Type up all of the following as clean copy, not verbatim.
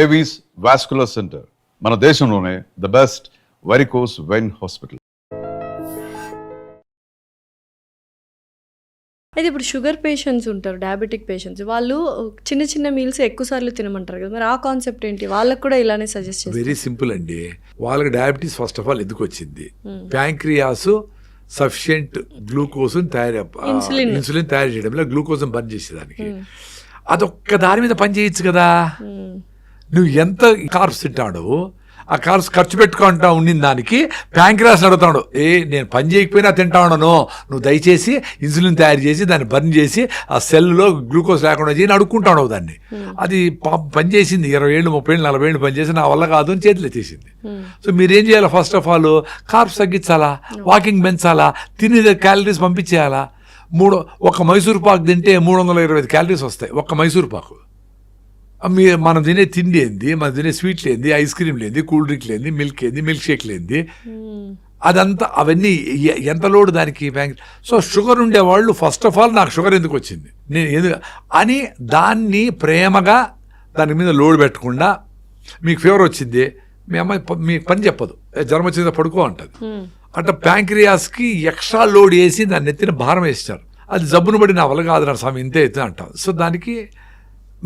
Avis vascular centre మన దేశంలోనే the best varicose vein hospital. అయితే ఇప్పుడు షుగర్ పేషెంట్స్ ఉంటారు, డయాబెటిక్ పేషెంట్స్, వాళ్ళు చిన్న చిన్న మీల్స్ ఎక్కువ సార్లు తినమంటారు కదా, మరి ఆ కాన్సెప్ట్ ఏంటి? వాళ్ళకి కూడా ఇలానే సజెస్ట్ చేస్తారు? వెరీ సింపుల్ అండి. వాళ్ళకి డయాబెటీస్ ఫస్ట్ ఆఫ్ ఆల్ ఎందుకు వచ్చింది? ప్యాంక్రియాస్ సఫిషియెంట్ గ్లూకోజ్ ఇన్సులిన్ తయారు చేయడంలో గ్లూకోజ్ బర్న్ చేసేదానికి అదొక్క దాని మీద పని చేయొచ్చు కదా. నువ్వు ఎంత కార్బ్స్ తింటాడు, ఆ కార్బ్స్ ఖర్చు పెట్టుకుంటా ఉండిన దానికి ప్యాంక్రియాస్ అడుగుతాడు, నేను పని చేయకపోయినా తింటా ఉన్నాను, నువ్వు దయచేసి ఇన్సులిన్ తయారు చేసి దాన్ని బర్న్ చేసి ఆ సెల్లో గ్లూకోజ్ లేకుండా చేయని అడుక్కుంటాడు దాన్ని. అది పని చేసింది 20 ఏళ్ళు 30 ఏళ్ళు 40 ఏళ్ళు పని చేసి నా వల్ల కాదు అని చేతులు ఎత్తేసింది. సో మీరేం చేయాలి? ఫస్ట్ ఆఫ్ ఆల్ కార్బ్స్ తగ్గించాలా, వాకింగ్ పెంచాలా, తినే క్యాలరీస్ పంపించేయాలా. ఒక మైసూర్ పాకు తింటే 325 క్యాలరీస్ వస్తాయి ఒక్క మైసూర్ పాకు. మనం తినే తిండి ఏంది, మనం తినే స్వీట్లు ఏంది, ఐస్ క్రీమ్ లేంది, కూల్ డ్రింక్ లేంది, మిల్క్ ఏంది, మిల్క్ షేక్ లేంది, అదంతా అవన్నీ ఎంత లోడ్ దానికి. సో షుగర్ ఉండేవాళ్ళు ఫస్ట్ ఆఫ్ ఆల్ నాకు షుగర్ ఎందుకు వచ్చింది నేను అని దాన్ని ప్రేమగా దాని మీద లోడ్ పెట్టకుండా, మీకు ఫీవర్ వచ్చింది మీ అమ్మాయి మీకు పని చెప్పదు, జ్వరం వచ్చిందా పడుకో అంటది. అంటే ప్యాంక్రియాస్కి ఎక్స్ట్రా లోడ్ వేసి దాన్ని ఎత్తిన భారం వేస్తారు. అది జబ్బును బట్టి నా వల్ల కాదు నా స్వామి ఇంతే ఎత్తున అంటారు. సో దానికి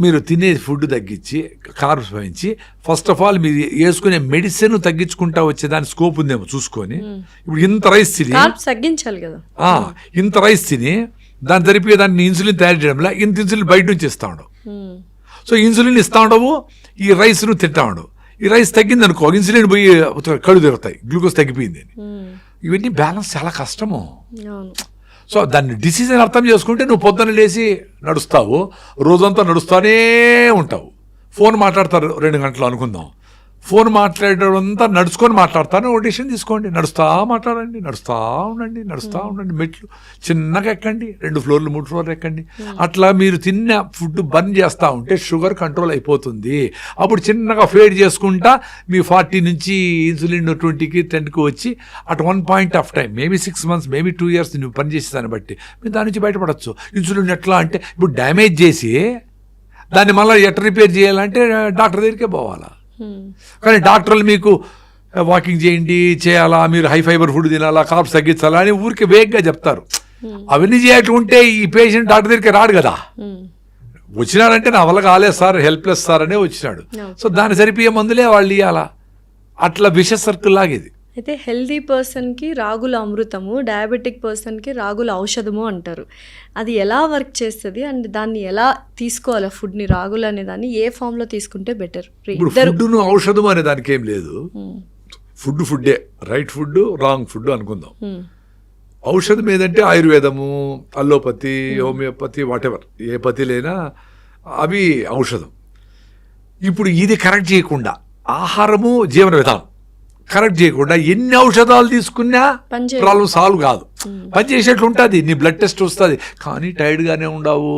మీరు తినే ఫుడ్ తగ్గించి కార్బ్స్ పెంచి ఫస్ట్ ఆఫ్ ఆల్ మీరు వేసుకునే మెడిసిన్ తగ్గించుకుంటా వచ్చేదాని స్కోప్ ఉందేమో చూసుకొని. ఇప్పుడు ఇంత రైస్ తిని తగ్గించాలి కదా, ఇంత రైస్ తిని దాని జరిపే దాన్ని ఇన్సులిన్ తయారు చేయడంలో ఇంత ఇన్సులిన్ బయట నుంచి ఇస్తా ఉండవు. సో ఇన్సులిన్ ఇస్తా ఉండవు, ఈ రైస్ను తింటా ఉండవు. ఈ రైస్ తగ్గింది అనుకో, ఇన్సులిన్ పోయి కళ్ళు తిరుగుతాయి, గ్లూకోజ్ తగ్గిపోయింది అని. ఇవన్నీ బ్యాలెన్స్ చాలా కష్టము. సో దాన్ని డిసిజన్ అర్థం చేసుకుంటే నువ్వు పొద్దున్న లేచి నడుస్తావు, రోజంతా నడుస్తూనే ఉంటావు. ఫోన్ మాట్లాడతారు 2 గంటలు అనుకుందాం, ఫోన్ మాట్లాడేదంతా నడుచుకొని మాట్లాడతాను. ఒక డిసిషన్ తీసుకోండి, నడుస్తూ మాట్లాడండి, నడుస్తూ ఉండండి, మెట్లు చిన్నగా ఎక్కండి, 2 ఫ్లోర్లు 3 ఫ్లోర్లు ఎక్కండి. అట్లా మీరు తిన్న ఫుడ్ బర్న్ చేస్తూ ఉంటే షుగర్ కంట్రోల్ అయిపోతుంది. అప్పుడు చిన్నగా ఫేడ్ చేసుకుంటా మీ 40 నుంచి ఇన్సులిన్ 20కి 10కి వచ్చి at one point of time maybe 6 months maybe 2 years నువ్వు పని చేసే దాన్ని బట్టి మీరు దాని నుంచి బయటపడవచ్చు. ఇన్సులిన్ ఎట్లా అంటే ఇప్పుడు డ్యామేజ్ చేసి దాన్ని మళ్ళీ ఎట్లా రిపేర్ చేయాలంటే డాక్టర్ దగ్గరికే పోవాలా. కానీ డాక్టర్లు మీకు వాకింగ్ చేయాలా, మీరు హై ఫైబర్ ఫుడ్ తినాలా, కార్బ్స్ తగ్గించాలా అని ఊరికే వేగ్గా చెప్తారు. అవన్నీ చేయకుంటే ఈ పేషెంట్ డాక్టర్ దగ్గరికి రాడు కదా. వచ్చినాడంటే నా వల్ల కాలేదు సార్, హెల్ప్లెస్ సార్ అనే వచ్చినాడు. సో దాన్ని సరిపోయే మందులే వాళ్ళు ఇవ్వాలా. అట్లా విష సర్కిల్ లాగేది. అయితే హెల్దీ పర్సన్కి రాగుల అమృతము, డయాబెటిక్ పర్సన్కి రాగుల ఔషధము అంటారు. అది ఎలా వర్క్ చేస్తుంది అండ్ దాన్ని ఎలా తీసుకోవాలి ఫుడ్ని, రాగులు అనే దాన్ని ఏ ఫామ్లో తీసుకుంటే బెటర్? ఫుడ్ ఔషధం అనే దానికి ఏం లేదు. ఫుడ్డే, రైట్ ఫుడ్ రాంగ్ ఫుడ్ అనుకుందాం. ఔషధం ఏదంటే ఆయుర్వేదము, అల్లోపతి, హోమియోపతి, వాటెవర్ ఏ పతిలైనా అవి ఔషధం. ఇప్పుడు ఇది కరెక్ట్ చేయకుండా, ఆహారము జీవన విధానం కరెక్ట్ చేయకుండా ఎన్ని ఔషధాలు తీసుకున్నా ప్రాబ్లం సాల్వ్ కాదు. పని చేసేట్లు ఉంటుంది, నీ బ్లడ్ టెస్ట్ వస్తుంది, కానీ టైర్డ్గానే ఉండవు,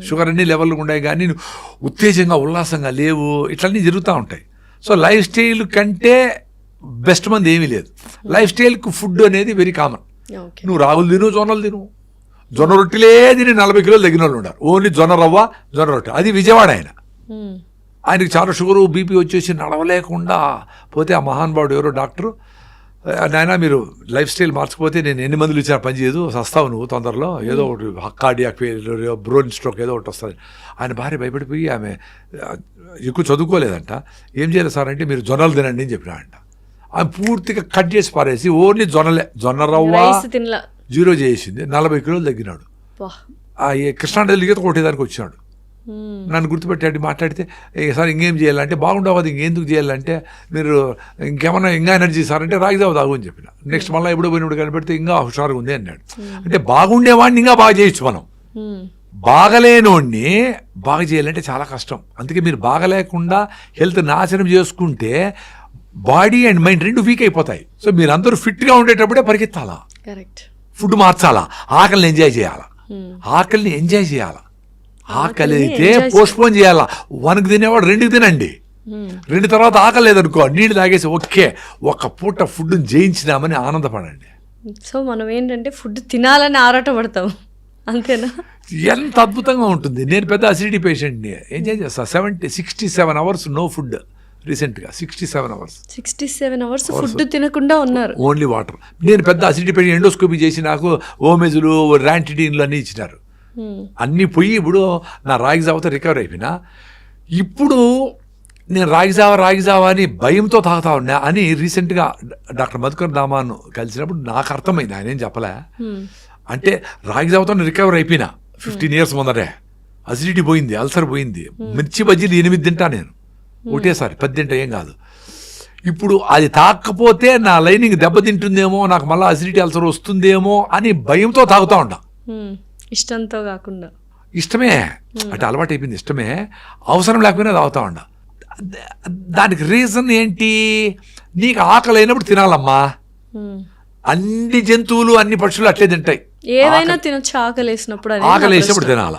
షుగర్ అన్ని లెవెల్గా ఉన్నాయి, కానీ నువ్వు ఉత్తేజంగా ఉల్లాసంగా లేవు, ఇట్లన్నీ జరుగుతూ ఉంటాయి. సో లైఫ్ స్టైల్ కంటే బెస్ట్ మంది ఏమీ లేదు. లైఫ్ స్టైల్కి ఫుడ్ అనేది వెరీ కామన్. నువ్వు రాగులు తిను, జొన్నలు తిను, జొన్న రొట్టెలే తిని 40 కిలోలు తగ్గిన వాళ్ళు ఉన్నారు. ఓన్లీ జొన్న రవ్వ, జొన్న రొట్టె. అది విజయవాడ ఆయనకి చాలా షుగరు బీపీ వచ్చేసి నడవలేకుండా పోతే ఆ మహానుభావుడు ఎవరో డాక్టరు, నాయన మీరు లైఫ్ స్టైల్ మార్చకపోతే నేను ఎన్ని మందులు ఇచ్చినా పని చేయదు, సస్తావు నువ్వు తొందరలో, ఏదో ఒకటి కార్డియాక్ ఫెయిల్యూర్, బ్రోన్ స్ట్రోక్ ఏదో ఒకటి వస్తుంది. ఆయన భార్య భయపడిపోయి, ఆమె ఎక్కువ చదువుకోలేదంట, ఏం చేయాలి సార్ అంటే మీరు జొన్నలు తినండి అని చెప్పినాడంట. ఆమె పూర్తిగా కట్ చేసి పారేసి ఓన్లీ జొన్నలే, జొన్న రవ్వ 0 చేసింది. 40 కిలోలు తగ్గినాడు. కృష్ణానదిలో ఈత కొట్టేదానికి వచ్చినాడు. నన్ను గుర్తుపెట్టాడు, మాట్లాడితే సార్ ఇంకేం చేయాలంటే, బాగుండవు అది ఇంకెందుకు చేయాలంటే, మీరు ఇంకేమన్నా ఇంకా ఎనర్జీ సార్ అంటే రాగి జావ తాగు అని చెప్పిన. నెక్స్ట్ మళ్ళీ ఎప్పుడో పోయినప్పుడు కనిపెడితే ఇంకా హుషారుగా ఉంది అన్నాడు. అంటే బాగుండేవాడిని ఇంకా బాగా చేయొచ్చు మనం, బాగలేనోడిని బాగా చేయాలంటే చాలా కష్టం. అందుకే మీరు బాగలేకుండా హెల్త్ నాశనం చేసుకుంటే బాడీ అండ్ మైండ్ 2 వీక్ అయిపోతాయి. సో మీరు అందరూ ఫిట్గా ఉండేటప్పుడే పరిగెత్తాలా, ఫుడ్ మార్చాలా, ఆకలిని ఎంజాయ్ చేయాలా, ఆకలి అయితే పోస్ట్పోన్ చేయాలా. 1కి తినేవాడు 2కి తినండి, 2 తర్వాత ఆకలి లేదనుకో నీళ్ళు తాగేసి ఓకే ఒక పూట ఫుడ్ జయించినామని ఆనందపడండి. సో మనం ఏంటంటే ఫుడ్ తినాలని ఆరాటపడతాం, అంతేనా? ఎంత అద్భుతంగా ఉంటుంది. నేను పెద్ద అసిడిటీ పేషెంట్ని. ఏం చేస్తా 67 అవర్స్ నో ఫుడ్. రీసెంట్గా 67 అవర్స్ 67 అవర్స్ ఫుడ్ తినకుండా ఉన్నారు. Only water. నేను పెద్ద అసిడిటీ పేషెంట్. ఎండోస్కోపీ చేసి నాకు ఓమెజులు ర్యాంటిడిన్లు అన్నీ ఇచ్చినారు. అన్నీ పోయి ఇప్పుడు నా రాగి జావతో రికవర్ అయిపోయినా. ఇప్పుడు నేను రాగి జావా అని భయంతో తాగుతా ఉన్నా అని రీసెంట్గా డాక్టర్ మధుకర్ దామాను కలిసినప్పుడు నాకు అర్థమైంది. ఆయన ఏం చెప్పలే. అంటే రాగి జావతో రికవర్ అయిపోయినా 15 years ముందరే. అసిడిటీ పోయింది, అల్సర్ పోయింది. మిర్చి బజ్జీలు 8 తింటా నేను ఒకటేసారి, 10 తింటా, ఏం కాదు. ఇప్పుడు అది తాకపోతే నా లైనింగ్ దెబ్బతింటుందేమో, నాకు మళ్ళీ అసిడిటీ అల్సర్ వస్తుందేమో అని భయంతో తాగుతూ ఉంటా. ఇష్టంతో కాకుండా. ఇష్టమే అంటే అలవాటు అయిపోయింది. ఇష్టమే, అవసరం లేకపోయినా తాగుతా ఉండా. దానికి రీజన్ ఏంటి? నీకు ఆకలి అయినప్పుడు తినాలమ్మా. అన్ని జంతువులు అన్ని పక్షులు అట్లే తింటాయి. ఏవైనా తినొచ్చు ఆకలేసినప్పుడు. ఆకలేసినప్పుడు తినాల.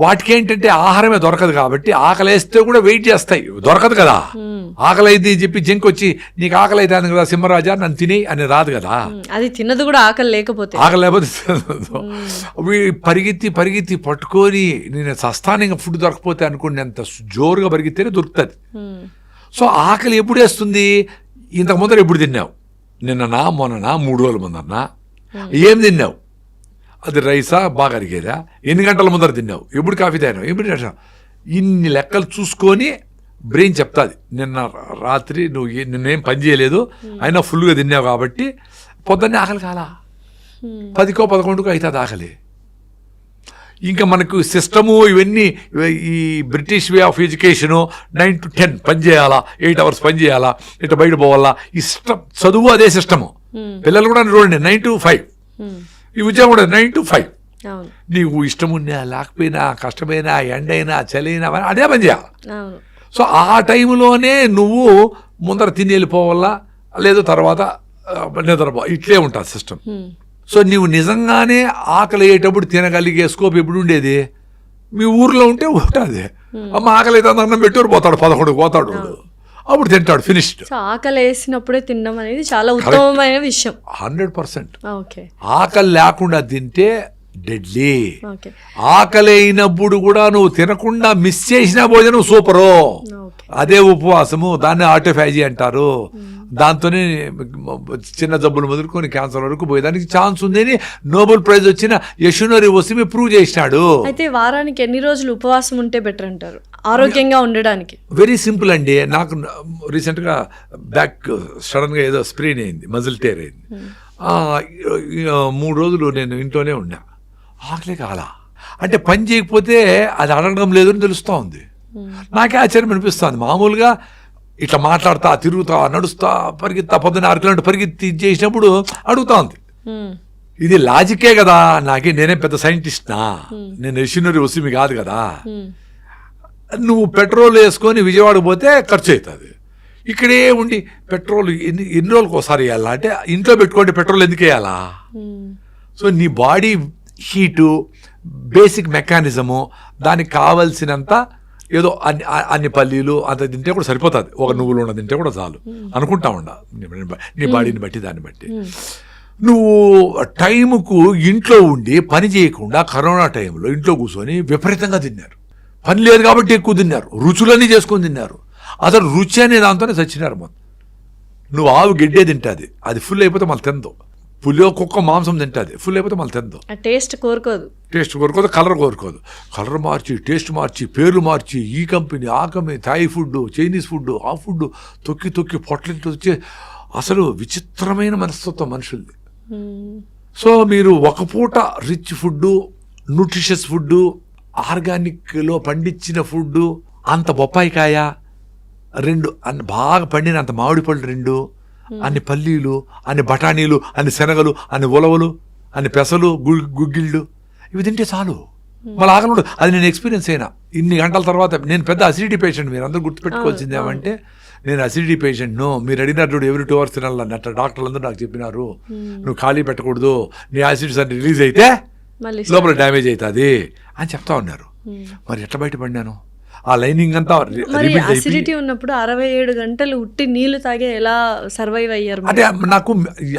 వాటికి ఏంటంటే ఆహారమే దొరకదు కాబట్టి ఆకలేస్తే కూడా వెయిట్ చేస్తాయి. దొరకదు కదా. ఆకలి అయితే చెప్పి జంక్ వచ్చి నీకు ఆకలి అయితే కదా సింహరాజా నన్ను తిని అని రాదు కదా. అది తినదు కూడా ఆకలి లేకపోతే. పరిగెత్తి పరిగెత్తి పట్టుకొని నేను సస్థానంగా ఫుడ్ దొరకపోతే అనుకోండి, ఎంత జోరుగా పరిగెత్తేనే దొరుకుతుంది. సో ఆకలి ఎప్పుడు వేస్తుంది? ఇంతకు ముందర ఎప్పుడు తిన్నావు? నిన్ననా మొన్ననా 3 రోజుల ముందరనా? ఏం తిన్నావు? అది రైసా బాగా అరిగేదా? ఎన్ని గంటల ముందర తిన్నావు? ఎప్పుడు కాఫీ తాగినావు? ఎప్పుడు తిన్నావు? ఇన్ని లెక్కలు చూసుకొని బ్రెయిన్ చెప్తాది, నిన్న రాత్రి నిన్నేం పని చేయలేదు అయినా ఫుల్గా తిన్నావు కాబట్టి పొద్దున్నే ఆకలి కాలా. 10కో 11కో అవుతుంది ఆకలి. ఇంకా మనకు సిస్టము ఇవన్నీ, ఈ British way of education 9 to 10 పని చేయాలా, 8 hours పని చేయాలా, ఇట్లా బయట పోవాలా, ఈ సిస్టమ్ చదువు అదే సిస్టము. పిల్లలు కూడా చూడండి 9 to 5, ఈ ఉద్యోగం కూడా 9 to 5. నీకు ఇష్టం ఉన్నా లేకపోయినా, కష్టమైనా, ఎండైనా, చలైనా అదే పని చేయాలి. సో ఆ టైంలోనే నువ్వు ముందర తిని వెళ్ళిపోవాలా, లేదు తర్వాత నిద్రపో, ఇట్లే ఉంటుంది సిస్టమ్. సో నీవు నిజంగానే ఆకలి అయ్యేటప్పుడు తినగలిగే స్కోప్ ఎప్పుడు ఉండేది? మీ ఊర్లో ఉంటే ఉంటుంది. అమ్మ ఆకలి అయితే అన్నం పెట్టారు, పోతాడు 11 పోతాడు, అప్పుడు తింటాడు, ఫినిష్డ్. ఆకలి వేసినప్పుడే తినడం అనేది చాలా ఉత్తమమైన విషయం. 100%. ఆకలి లేకుండా తింటే డెడ్లీ. ఆకలి అయినప్పుడు కూడా నువ్వు తినకుండా మిస్ చేసిన భోజనం సూపరు. అదే ఉపవాసము. దాన్ని ఆటోఫాజీ అంటారు. దాంతోనే చిన్న జబ్బులు మొదలుకొని క్యాన్సర్ వరకు పోయేదానికి ఛాన్స్ ఉందని నోబెల్ ప్రైజ్ వచ్చిన యశునోరి వసిమి ప్రూవ్ చేసినాడు. అయితే వారానికి ఎన్ని రోజులు ఉపవాసం ఉంటే బెటర్ అంటారు ఆరోగ్యంగా ఉండడానికి? వెరీ సింపుల్ అండి. నాకు రీసెంట్గా బ్యాక్ సడన్గా ఏదో స్ప్రెయిన్ అయింది, మజిల్ టేర్ అయింది. 3 రోజులు నేను ఇంట్లోనే ఉన్నా. ఆకలే కాలా. అంటే పని చేయకపోతే అది అడగడం లేదు అని తెలుస్తూ ఉంది. నాకే ఆశ్చర్యం అనిపిస్తుంది. మామూలుగా ఇట్లా మాట్లాడతా, తిరుగుతా, నడుస్తా, పరిగెత్తా, 6 kilometers పరిగెత్తి చేసినప్పుడు అడుగుతా ఉంది. ఇది లాజికే కదా. నేనే పెద్ద సైంటిస్ట్నా? నేను యశునోరి వసిమి కాదు కదా. నువ్వు పెట్రోల్ వేసుకొని విజయవాడ పోతే ఖర్చు అవుతుంది. ఇక్కడే ఉండి పెట్రోల్ ఎన్ని రోజులకు ఒకసారి వేయాలా? అంటే ఇంట్లో పెట్టుకుంటే పెట్రోల్ ఎందుకు వేయాలా? సో నీ బాడీ హీటు, బేసిక్ మెకానిజము, దానికి కావలసినంత ఏదో అన్ని పల్లీలు అంత తింటే కూడా సరిపోతుంది. ఒక నువ్వులు ఉన్న తింటే కూడా చాలు అనుకుంటా ఉండా, నీ బాడీని బట్టి, దాన్ని బట్టి. నువ్వు టైంకు ఇంట్లో ఉండి పని చేయకుండా కరోనా టైంలో ఇంట్లో కూర్చొని విపరీతంగా తిన్నారు. పని లేదు కాబట్టి ఎక్కువ తిన్నారు. రుచులన్నీ చేసుకొని తిన్నారు. అసలు రుచి అనే దాంతోనే చచ్చినారు మొత్తం. నువ్వు ఆవు గడ్డే తింటుంది, అది ఫుల్ అయిపోతే మళ్ళీ తిందో. పులియో కుక్క మాంసం తింటుంది, ఫుల్ అయిపోతే మళ్ళీ తిందో. టేస్ట్ కోరుకోదు, కలర్ కోరుకోదు. కలర్ మార్చి, టేస్ట్ మార్చి, పేర్లు మార్చి, ఈ కంపెనీ, ఆ company, Thai food, Chinese food, ఆ ఫుడ్ తొక్కి తొక్కి పొట్లకి వచ్చే అసలు విచిత్రమైన మనస్తత్వం మనుషులది. సో మీరు ఒక పూట రిచ్ ఫుడ్, న్యూట్రిషియస్ ఫుడ్, ఆర్గానిక్లో పండించిన ఫుడ్, అంత బొప్పాయికాయ 2, బాగా పండిన అంత మామిడి పళ్ళు 2, అన్ని పల్లీలు, అన్ని బఠానీలు, అన్ని శనగలు, అన్ని ఉలవలు, అన్ని పెసలు, గుగ్గిళ్ళు, ఇవి తింటే చాలు. మళ్ళీ ఆకలి. అది నేను ఎక్స్పీరియన్స్ అయినా. ఇన్ని గంటల తర్వాత. నేను పెద్ద అసిడిటీ పేషెంట్. మీరు అందరూ గుర్తుపెట్టుకోవాల్సింది ఏమంటే నేను అసిడిటీ పేషెంట్ను. మీరు అడిగినారు చూడు, every 2 hours తినాలన్నట్టు డాక్టర్లు అందరూ నాకు చెప్పినారు, నువ్వు ఖాళీ పెట్టకూడదు, నీ యాసిడ్స్ అన్ని రిలీజ్ అయితే లోపల డ్యామేజ్ అవుతుంది అని చెప్తా ఉన్నారు. మరి ఎట్లా బయటపడినాను? ఆ లైనింగ్ అంతా మరి rebuild అయిపోయి అసిడిటీ ఉన్నప్పుడు 67 గంటలు ఉట్టి నీళ్లు తాగే ఎలా సర్వైవ్ అయ్యారు మీరు? అంటే నాకు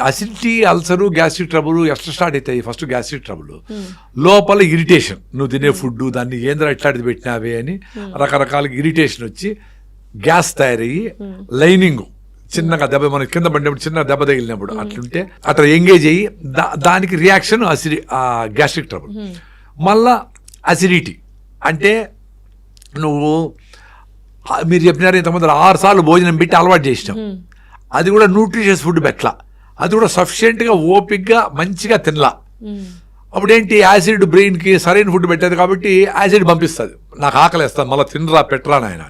అసిడిటీ, అల్సరు, గ్యాస్ట్రిక్ ట్రబుల్ ఎట్లా స్టార్ట్ అవుతాయి? ఫస్ట్ గ్యాస్ట్రిక్ ట్రబుల్, లోపల ఇరిటేషన్, నువ్వు తినే ఫుడ్ దాన్ని ఏంద్రా ఇట్లాంటిది పెట్టినావే అని రకరకాల ఇరిటేషన్ వచ్చి గ్యాస్ తయారయ్యి లైనింగ్ చిన్నగా దెబ్బ మనకి కింద పడినప్పుడు చిన్న దెబ్బ తగిలినప్పుడు అట్లుంటే అట్లా ఎంగేజ్ అయ్యి దానికి రియాక్షన్ గ్యాస్ట్రిక్ ట్రబుల్. మళ్ళా అసిడిటీ అంటే నువ్వు మీరు చెప్పినారు ఇంతకుముందు 6 సార్లు భోజనం పెట్టి అలవాటు చేసినాం, అది కూడా న్యూట్రిషియస్ ఫుడ్ పెట్టలా, అది కూడా సఫిషియెంట్గా ఓపిక్గా మంచిగా తినలా. అప్పుడేంటి యాసిడ్ బ్రెయిన్కి సరైన ఫుడ్ పెట్టేది కాబట్టి యాసిడ్ పంపిస్తుంది, నాకు ఆకలేస్తుంది మళ్ళీ తినరా పెట్టరా నాయన.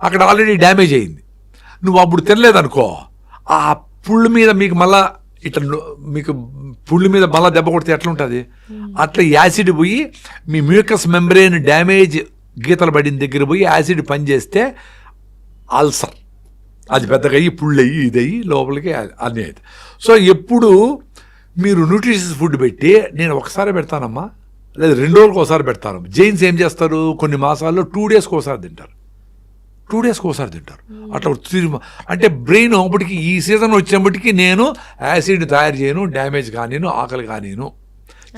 అక్కడ ఆల్రెడీ డ్యామేజ్ అయింది. నువ్వు అప్పుడు తినలేదనుకో ఆ పుళ్ళు మీద మీకు మళ్ళా ఇట్లా మీకు పుళ్ళు మీద మళ్ళీ దెబ్బ కొడితే ఎట్లా ఉంటుంది? అట్లా యాసిడ్ పోయి మీ మ్యూకస్ మెంబ్రెయిన్ డ్యామేజ్ గీతలు పడిన దగ్గర పోయి యాసిడ్ పనిచేస్తే అల్సర్ అది పెద్దగా అయ్యి పుళ్ళు అయ్యి ఇదయ్యి లోపలికి అన్నీ అవుతాయి. సో ఎప్పుడు మీరు న్యూట్రిషియస్ ఫుడ్ పెట్టి నేను ఒకసారి పెడతానమ్మా లేదా 2 రోజులకు ఒకసారి పెడతాను. జైన్స్ ఏం చేస్తారు, కొన్ని మాసాల్లో 2 డేస్కి ఒకసారి తింటారు, 2 డేస్కి ఒకసారి తింటారు. అట్లా అంటే బ్రెయిన్ అప్పటికి ఈ సీజన్ వచ్చేప్పటికి నేను యాసిడ్ తయారు చేయను, డ్యామేజ్ కానీను, ఆకలి కానీను.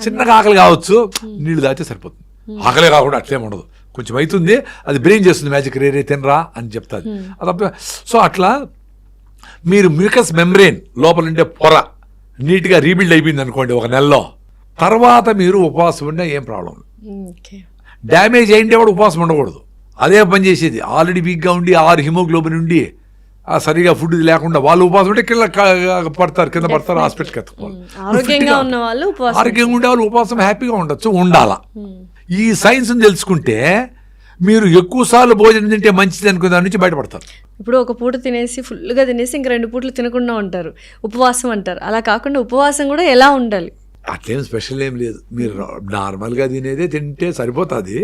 చిన్నగా ఆకలి కావచ్చు, నీళ్ళు తాగితే సరిపోతుంది. ఆకలే కాకుండా అట్లేం ఉండదు, కొంచెం అవుతుంది, అది బ్రెయిన్ చేస్తుంది మ్యాజిక్, రే తినరా అని చెప్తుంది అది. సో అట్లా మీరు మ్యూకస్ మెంబ్రెయిన్ లోపల ఉండే పొర నీట్గా రీబిల్డ్ అయిపోయింది అనుకోండి 1 నెలలో, తర్వాత మీరు ఉపవాసం ఉన్నా ఏం ప్రాబ్లం. డ్యామేజ్ అయింటే కూడా ఉపవాసం ఉండకూడదు, అదే పని చేసేది. ఆల్రెడీ వీక్గా ఉండి 6 హిమోగ్లోబిన్ ఉండి సరిగా ఫుడ్ లేకుండా వాళ్ళు ఉపవాసం ఉంటే కింద పడతారు, హాస్పిటల్కి ఎత్తుకోవాలి. ఆరోగ్యంగా ఉన్న వాళ్ళు ఆరోగ్యంగా ఉండే వాళ్ళు ఉపవాసం హ్యాపీగా ఉండొచ్చు, ఉండాలా. ఈ సైన్స్ తెలుసుకుంటే మీరు ఎక్కువ సార్లు భోజనం తింటే మంచిది అనుకునే దాని నుంచి బయటపడతారు. ఇప్పుడు ఒక పూట తినేసి ఫుల్గా తినేసి ఇంక 2 పూటలు తినకుండా ఉంటారు, ఉపవాసం అంటారు. అలా కాకుండా ఉపవాసం కూడా ఎలా ఉండాలి? అట్లేం స్పెషల్ ఏం లేదు, మీరు నార్మల్గా తినేదే తింటే సరిపోతుంది.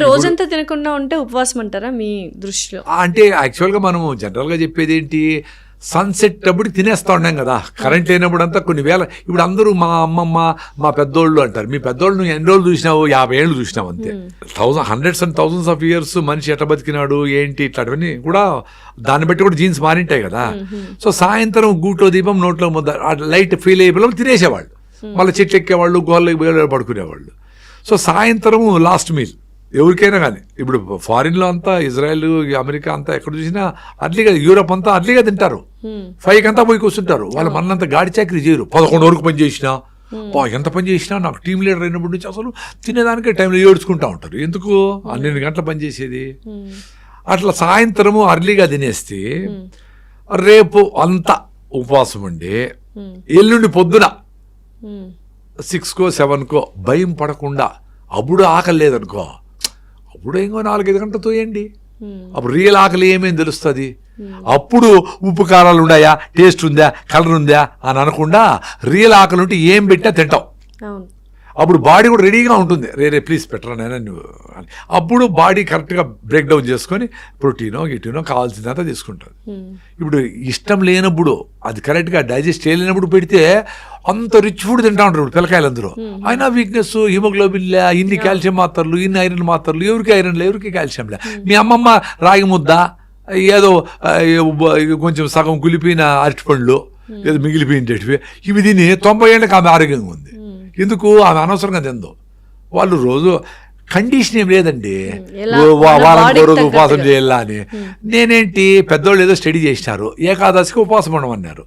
రోజంతా తినకుండా ఉంటే ఉపవాసం అంటారా మీ దృష్టిలో? అంటే యాక్చువల్గా మనము జనరల్గా చెప్పేది ఏంటి, సన్సెట్ అప్పుడు తినేస్తా ఉన్నాం కదా, కరెంట్ లేనప్పుడు అంతా కొన్ని వేల. ఇప్పుడు అందరూ మా అమ్మమ్మ మా పెద్దోళ్ళు అంటారు, మీ పెద్దోళ్ళు నువ్వు ఎన్ని రోజులు చూసినావు? 50 ఏళ్ళు చూసినావు అంతే. Hundreds and thousands of years మనిషి ఎట్లా బతికినాడు ఏంటి ఇట్లాంటివన్నీ కూడా దాన్ని బట్టి కూడా జీన్స్ మారింటాయి కదా. సో సాయంత్రం గూట్లో దీపం నోట్లో ముద్ద లైట్ ఫీల్ అయిపోయి తినేసేవాళ్ళు, మళ్ళీ చెట్లు ఎక్కేవాళ్ళు, గోళ్ళకి పడుకునేవాళ్ళు. సో సాయంత్రం లాస్ట్ మీల్ ఎవరికైనా కానీ. ఇప్పుడు ఫారిన్లో అంతా ఇజ్రాయెల్, అమెరికా అంతా ఎక్కడ చూసినా అట్లీగా, యూరోప్ అంతా అట్లీగా తింటారు. 5కి అంతా పోయి కూర్చుంటారు. వాళ్ళు మనంతా గాడి చాకరీ చేయరు. 11 వరకు పని చేసినా ఎంత పని చేసినా నాకు టీం లీడర్ అయినప్పటి నుంచి అసలు తినేదానికే టైంలో ఏడ్చుకుంటా ఉంటారు. ఎందుకు 12 గంటల పని చేసేది? అట్లా సాయంత్రము అర్లీగా తినేస్తే రేపు అంతా ఉపవాసం ఉండి ఎల్లుండి పొద్దున 6కో 7కో భయం పడకుండా అప్పుడు ఆకలి లేదనుకో, అప్పుడు ఇంకో 4-5 గంటలు తోయండి. అప్పుడు రియల్ ఆకలి ఏమేమి తెలుస్తుంది. అప్పుడు ఉప్పు కారాలు ఉన్నాయా, టేస్ట్ ఉందా, కలర్ ఉందా అని అనకుండా రియల్ ఆకలి ఉంటే ఏం పెట్టినా తింటాం. అప్పుడు బాడీ కూడా రెడీగా ఉంటుంది, రే ప్లీజ్ పెట్టరా నైనా నువ్వు అని. అప్పుడు బాడీ కరెక్ట్గా బ్రేక్ డౌన్ చేసుకొని ప్రోటీనో గిటీనో కావాల్సినంత తీసుకుంటుంది. ఇప్పుడు ఇష్టం లేనప్పుడు, అది కరెక్ట్గా డైజెస్ట్ చేయలేనప్పుడు పెడితే అంత రిచ్ ఫుడ్ తింటా ఉంటారు ఇప్పుడు పిల్లకాయలు అందరూ. అయినా వీక్నెస్, హిమోగ్లోబిన్ లే, ఇన్ని కాల్షియం మాత్రలు, ఇన్ని ఐరన్ మాత్రలు, ఎవరికి ఐరన్ లే, ఎవరికి కాల్షియం లే. మీ అమ్మమ్మ రాగి ముద్ద, ఏదో కొంచెం సగం కులిపోయిన అరటిపండ్లు, ఏదో మిగిలిపోయినవి ఇవి తిని 90 ఏళ్ళకి ఆమె ఆరోగ్యంగా ఉంది. ఎందుకు? ఆమె అనవసరంగా తిందో. వాళ్ళు రోజు కండిషన్ ఏం లేదండి, వారానికి రోజు ఉపవాసం చేయాలా అని. నేనేంటి, పెద్దోళ్ళు ఏదో స్టడీ చేసినారు, ఏకాదశికి ఉపవాసం ఉండమన్నారు.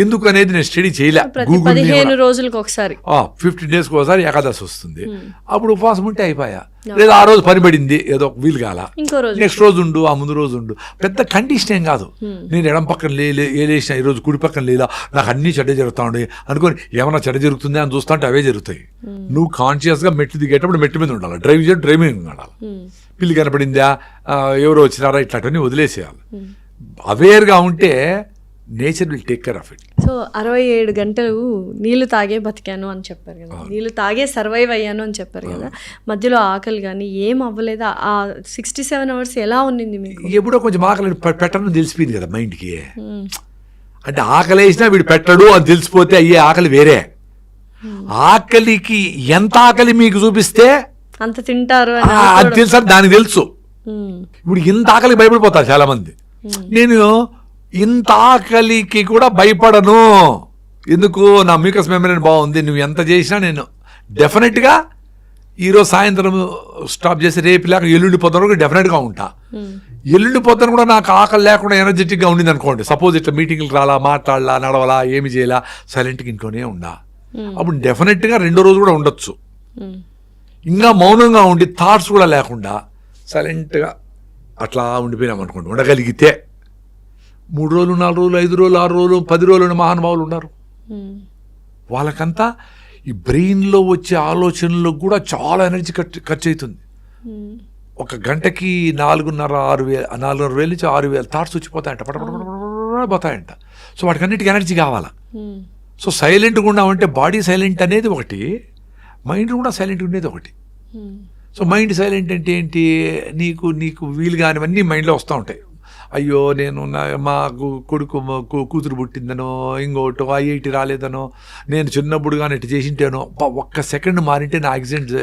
ఎందుకు అనేది నేను స్టడీ చేయలే. గూగుల్ 15 రోజులకు ఒకసారి 15 డేస్కి ఒకసారి ఏకాదశి వస్తుంది, అప్పుడు ఉపవాసం ఉంటే అయిపోయా. లేదా ఆ రోజు పని పడింది, ఏదో వీలు కాల, నెక్స్ట్ రోజు ఉండు, ఆ ముందు రోజు ఉండు. పెద్ద కండిషన్ ఏం కాదు. నేను ఎడం పక్కన లేసిన ఈరోజు కుడి పక్కన లేదా, నాకు అన్ని చెడ్డ జరుగుతా ఉండే అనుకోని ఏమన్నా చెడ్డ జరుగుతుంది అని చూస్తా ఉంటే అవే జరుగుతాయి. నువ్వు కాన్షియస్గా మెట్లు దిగేటప్పుడు మెట్టు మీద ఉండాలి, డ్రైవింగ్ ఉండాలి. పిల్లి కనపడిందా, ఎవరో వచ్చినారా, ఇట్లాంటివన్నీ వదిలేసేయాలి. అవేర్గా ఉంటే nature will take care of it. So 67 గంటలు నీళ్లు తాగే బతికాను అని చెప్పారు కదా, నీళ్లు తాగే సర్వైవ్ అయ్యాను అని చెప్పారు కదా, మధ్యలో ఆకలి కానీ ఏం అవ్వలేదా? ఆ 67 అవర్స్ ఎలా ఉన్నింది మీకు? ఎప్పుడో కొంచెం ఆకలి పెట్టడం తెలిసిపోయింది కదా మైండ్కి. అంటే ఆకలి వేసినా వీడు పెట్టడు అని తెలిసిపోతే అయ్యే ఆకలి వేరే. ఆకలికి ఎంత ఆకలి మీకు చూపిస్తే అంత తింటారు అని అది తెలుసా, దానికి తెలుసు. ఉమ్, ఇప్పుడు ఇంత ఆకలికి భయపడిపోతారు చాలా మంది. నేను ఇంత ఆకలికి కూడా భయపడను. ఎందుకు, నా మ్యూకస్ మెమరీ బాగుంది. నువ్వు ఎంత చేసినా నేను డెఫినెట్గా ఈరోజు సాయంత్రం స్టాప్ చేసి రేపు లేక ఎల్లుండి పొద్దున కూడా డెఫినెట్గా ఉంటా. ఎల్లుండి పొద్దున కూడా నాకు ఆకలి లేకుండా ఎనర్జెటిక్గా ఉండింది అనుకోండి, సపోజ్ ఇట్లా మీటింగ్కి రాలా, మాట్లాడాలా, నడవలా, ఏమి చేయాలా, సైలెంట్గా ఇంట్లోనే ఉండా, అప్పుడు డెఫినెట్గా రెండో రోజు కూడా ఉండొచ్చు. ఇంకా మౌనంగా ఉండి థాట్స్ కూడా లేకుండా సైలెంట్గా అట్లా ఉండిపోయినాం అనుకోండి, ఉండగలిగితే 3 రోజులు 4 రోజులు 5 రోజులు 6 రోజులు 10 రోజులు మహానుభావులు ఉన్నారు. వాళ్ళకంతా ఈ బ్రెయిన్లో వచ్చే ఆలోచనలకు కూడా చాలా ఎనర్జీ ఖర్చు అవుతుంది. ఒక గంటకి 4,500 నుంచి 6,000 థాట్స్ వచ్చిపోతాయంట, పోతాయంట. సో వాటికి అన్నిటికీ ఎనర్జీ కావాలా. సో సైలెంట్గా ఉన్నామంటే బాడీ సైలెంట్ అనేది ఒకటి, మైండ్ కూడా సైలెంట్గా ఉండేది ఒకటి. సో మైండ్ సైలెంట్ అంటే ఏంటి, నీకు వీలు కానివన్నీ మైండ్లో వస్తూ ఉంటాయి. అయ్యో నేను మా కొడుకు కూతురు పుట్టిందనో, ఇంకోటో IIT రాలేదనో, నేను చిన్నప్పుడు కానీ ఇటు చేసింటేనో, ఒక్క సెకండ్ మారింటే నా యాక్సిడెంట్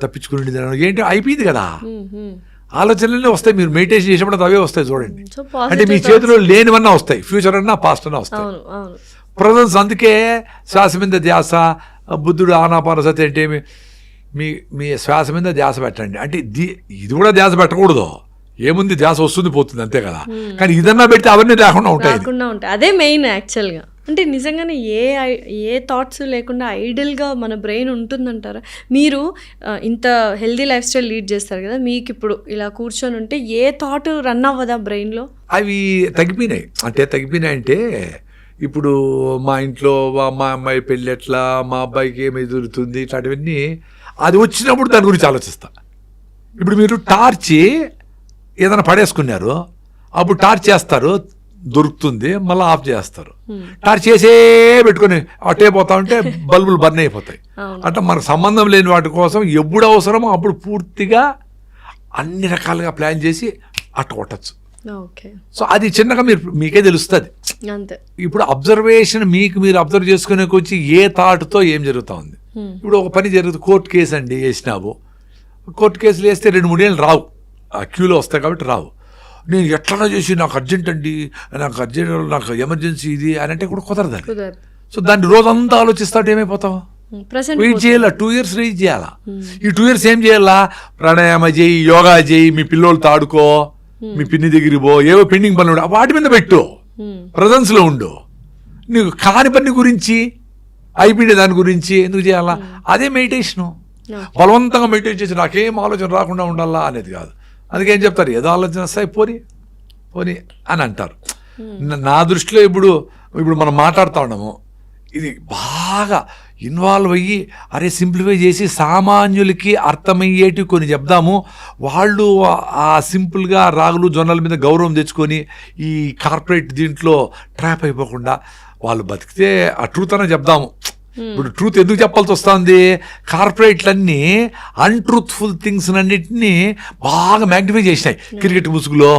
తప్పించుకునేదనో, ఏంటో అయిపోయింది కదా. ఆలోచనలే వస్తాయి. మీరు మెడిటేషన్ చేసినప్పుడు అవే వస్తాయి చూడండి. అంటే మీ చేతిలో లేనివన్నా వస్తాయి, ఫ్యూచర్ అన్నా పాస్ట్ అన్నా వస్తాయి. ప్రజెన్స్. అందుకే శ్వాస మీద ధ్యాస, బుద్ధుడు ఆనాపానసతి అంటే మీ శ్వాస మీద ధ్యాస పెట్టండి అంటే ఇది కూడా ధ్యాస పెట్టకూడదు. ఏముంది, ధ్యాస వస్తుంది పోతుంది అంతే కదా. కానీ ఇదన్నా పెడితే అవన్నీ లేకుండా ఉంటాయి. అదే మెయిన్ యాక్చువల్గా. అంటే నిజంగానే ఏ థాట్స్ లేకుండా ఐడియల్గా మన బ్రెయిన్ ఉంటుందంటారా? మీరు ఇంత హెల్దీ లైఫ్ స్టైల్ లీడ్ చేస్తారు కదా, మీకు ఇప్పుడు ఇలా కూర్చొని ఉంటే ఏ థాట్ రన్ అవ్వదా బ్రెయిన్లో? అవి తగ్గిపోయినాయి. అంటే ఇప్పుడు మా ఇంట్లో మా అమ్మాయి పెళ్ళి ఎట్లా, మా అబ్బాయికి ఏమి ఎదురుతుంది, ఇట్లాంటివన్నీ అది వచ్చినప్పుడు దాని గురించి ఆలోచిస్తా. ఇప్పుడు మీరు టార్చ్ ఏదైనా పడేసుకున్నారు, అప్పుడు టార్చ్ చేస్తారు, దొరుకుతుంది, మళ్ళీ ఆఫ్ చేస్తారు. టార్చ్ చేసే పెట్టుకొని అటే పోతా ఉంటే బల్బులు బర్న్ అయిపోతాయి. అంటే మనకు సంబంధం లేని వాటి కోసం ఎప్పుడు అవసరమో అప్పుడు పూర్తిగా అన్ని రకాలుగా ప్లాన్ చేసి అట్ట కొట్టచ్చు. సో అది చిన్నగా మీకే తెలుస్తుంది. ఇప్పుడు అబ్జర్వేషన్ మీరు అబ్జర్వ్ చేసుకునే వచ్చి ఏ థాట్తో ఏం జరుగుతూ ఉంది. ఇప్పుడు ఒక పని జరుగుతుంది, కోర్టు కేసు అండి వేసినావు, కోర్టు కేసులు వేస్తే 2-3 ఏళ్ళు రావు, ఆ క్యూలో వస్తాయి కాబట్టి రావు. నేను ఎట్లా చేసి నాకు అర్జెంట్ అండి, నాకు ఎమర్జెన్సీ ఇది అని అంటే కూడా కుదరదు. సో దాన్ని రోజంతా ఆలోచిస్తాడు, ఏమైపోతావు? వెయిట్ చేయాలా, 2 years వెయిట్ చేయాలా. ఈ 2 years ఏం చేయాలా? ప్రాణాయామ చేయి, యోగా చేయి, మీ పిల్లోళ్ళతో ఆడుకో, మీ పిన్ని దగ్గరికి పో, ఏవో పెండింగ్ పనులు వాటి మీద పెట్టు, ప్రజెన్స్ లో ఉండు. నీకు కాని పని గురించి అయిపోయిన దాని గురించి ఎందుకు చేయాలా? అదే మెడిటేషను. బలవంతంగా మెడిటేట్ చేసి నాకేం ఆలోచన రాకుండా ఉండాలా అనేది కాదు. అందుకేం చెప్తారు, ఏదో ఆలోచన వస్తాయి పోని అని అంటారు. నా దృష్టిలో ఇప్పుడు మనం మాట్లాడుతూ ఉన్నాము, ఇది బాగా ఇన్వాల్వ్ అయ్యి అరే సింప్లిఫై చేసి సామాన్యులకి అర్థమయ్యేటివి కొన్ని చెప్దాము. వాళ్ళు ఆ సింపుల్గా రాగులు జొన్నల మీద గౌరవం తెచ్చుకొని ఈ కార్పొరేట్ దీంట్లో ట్రాప్ అయిపోకుండా వాళ్ళు బతికితే ఆ ట్రూత్ అనే చెప్దాము. ఇప్పుడు ట్రూత్ ఎందుకు చెప్పాల్సి వస్తుంది? కార్పొరేట్లన్నీ అన్ట్రూత్ఫుల్ థింగ్స్ అన్నిటినీ బాగా మ్యాగ్నిఫై చేసినాయి. క్రికెట్ ముసుగులో,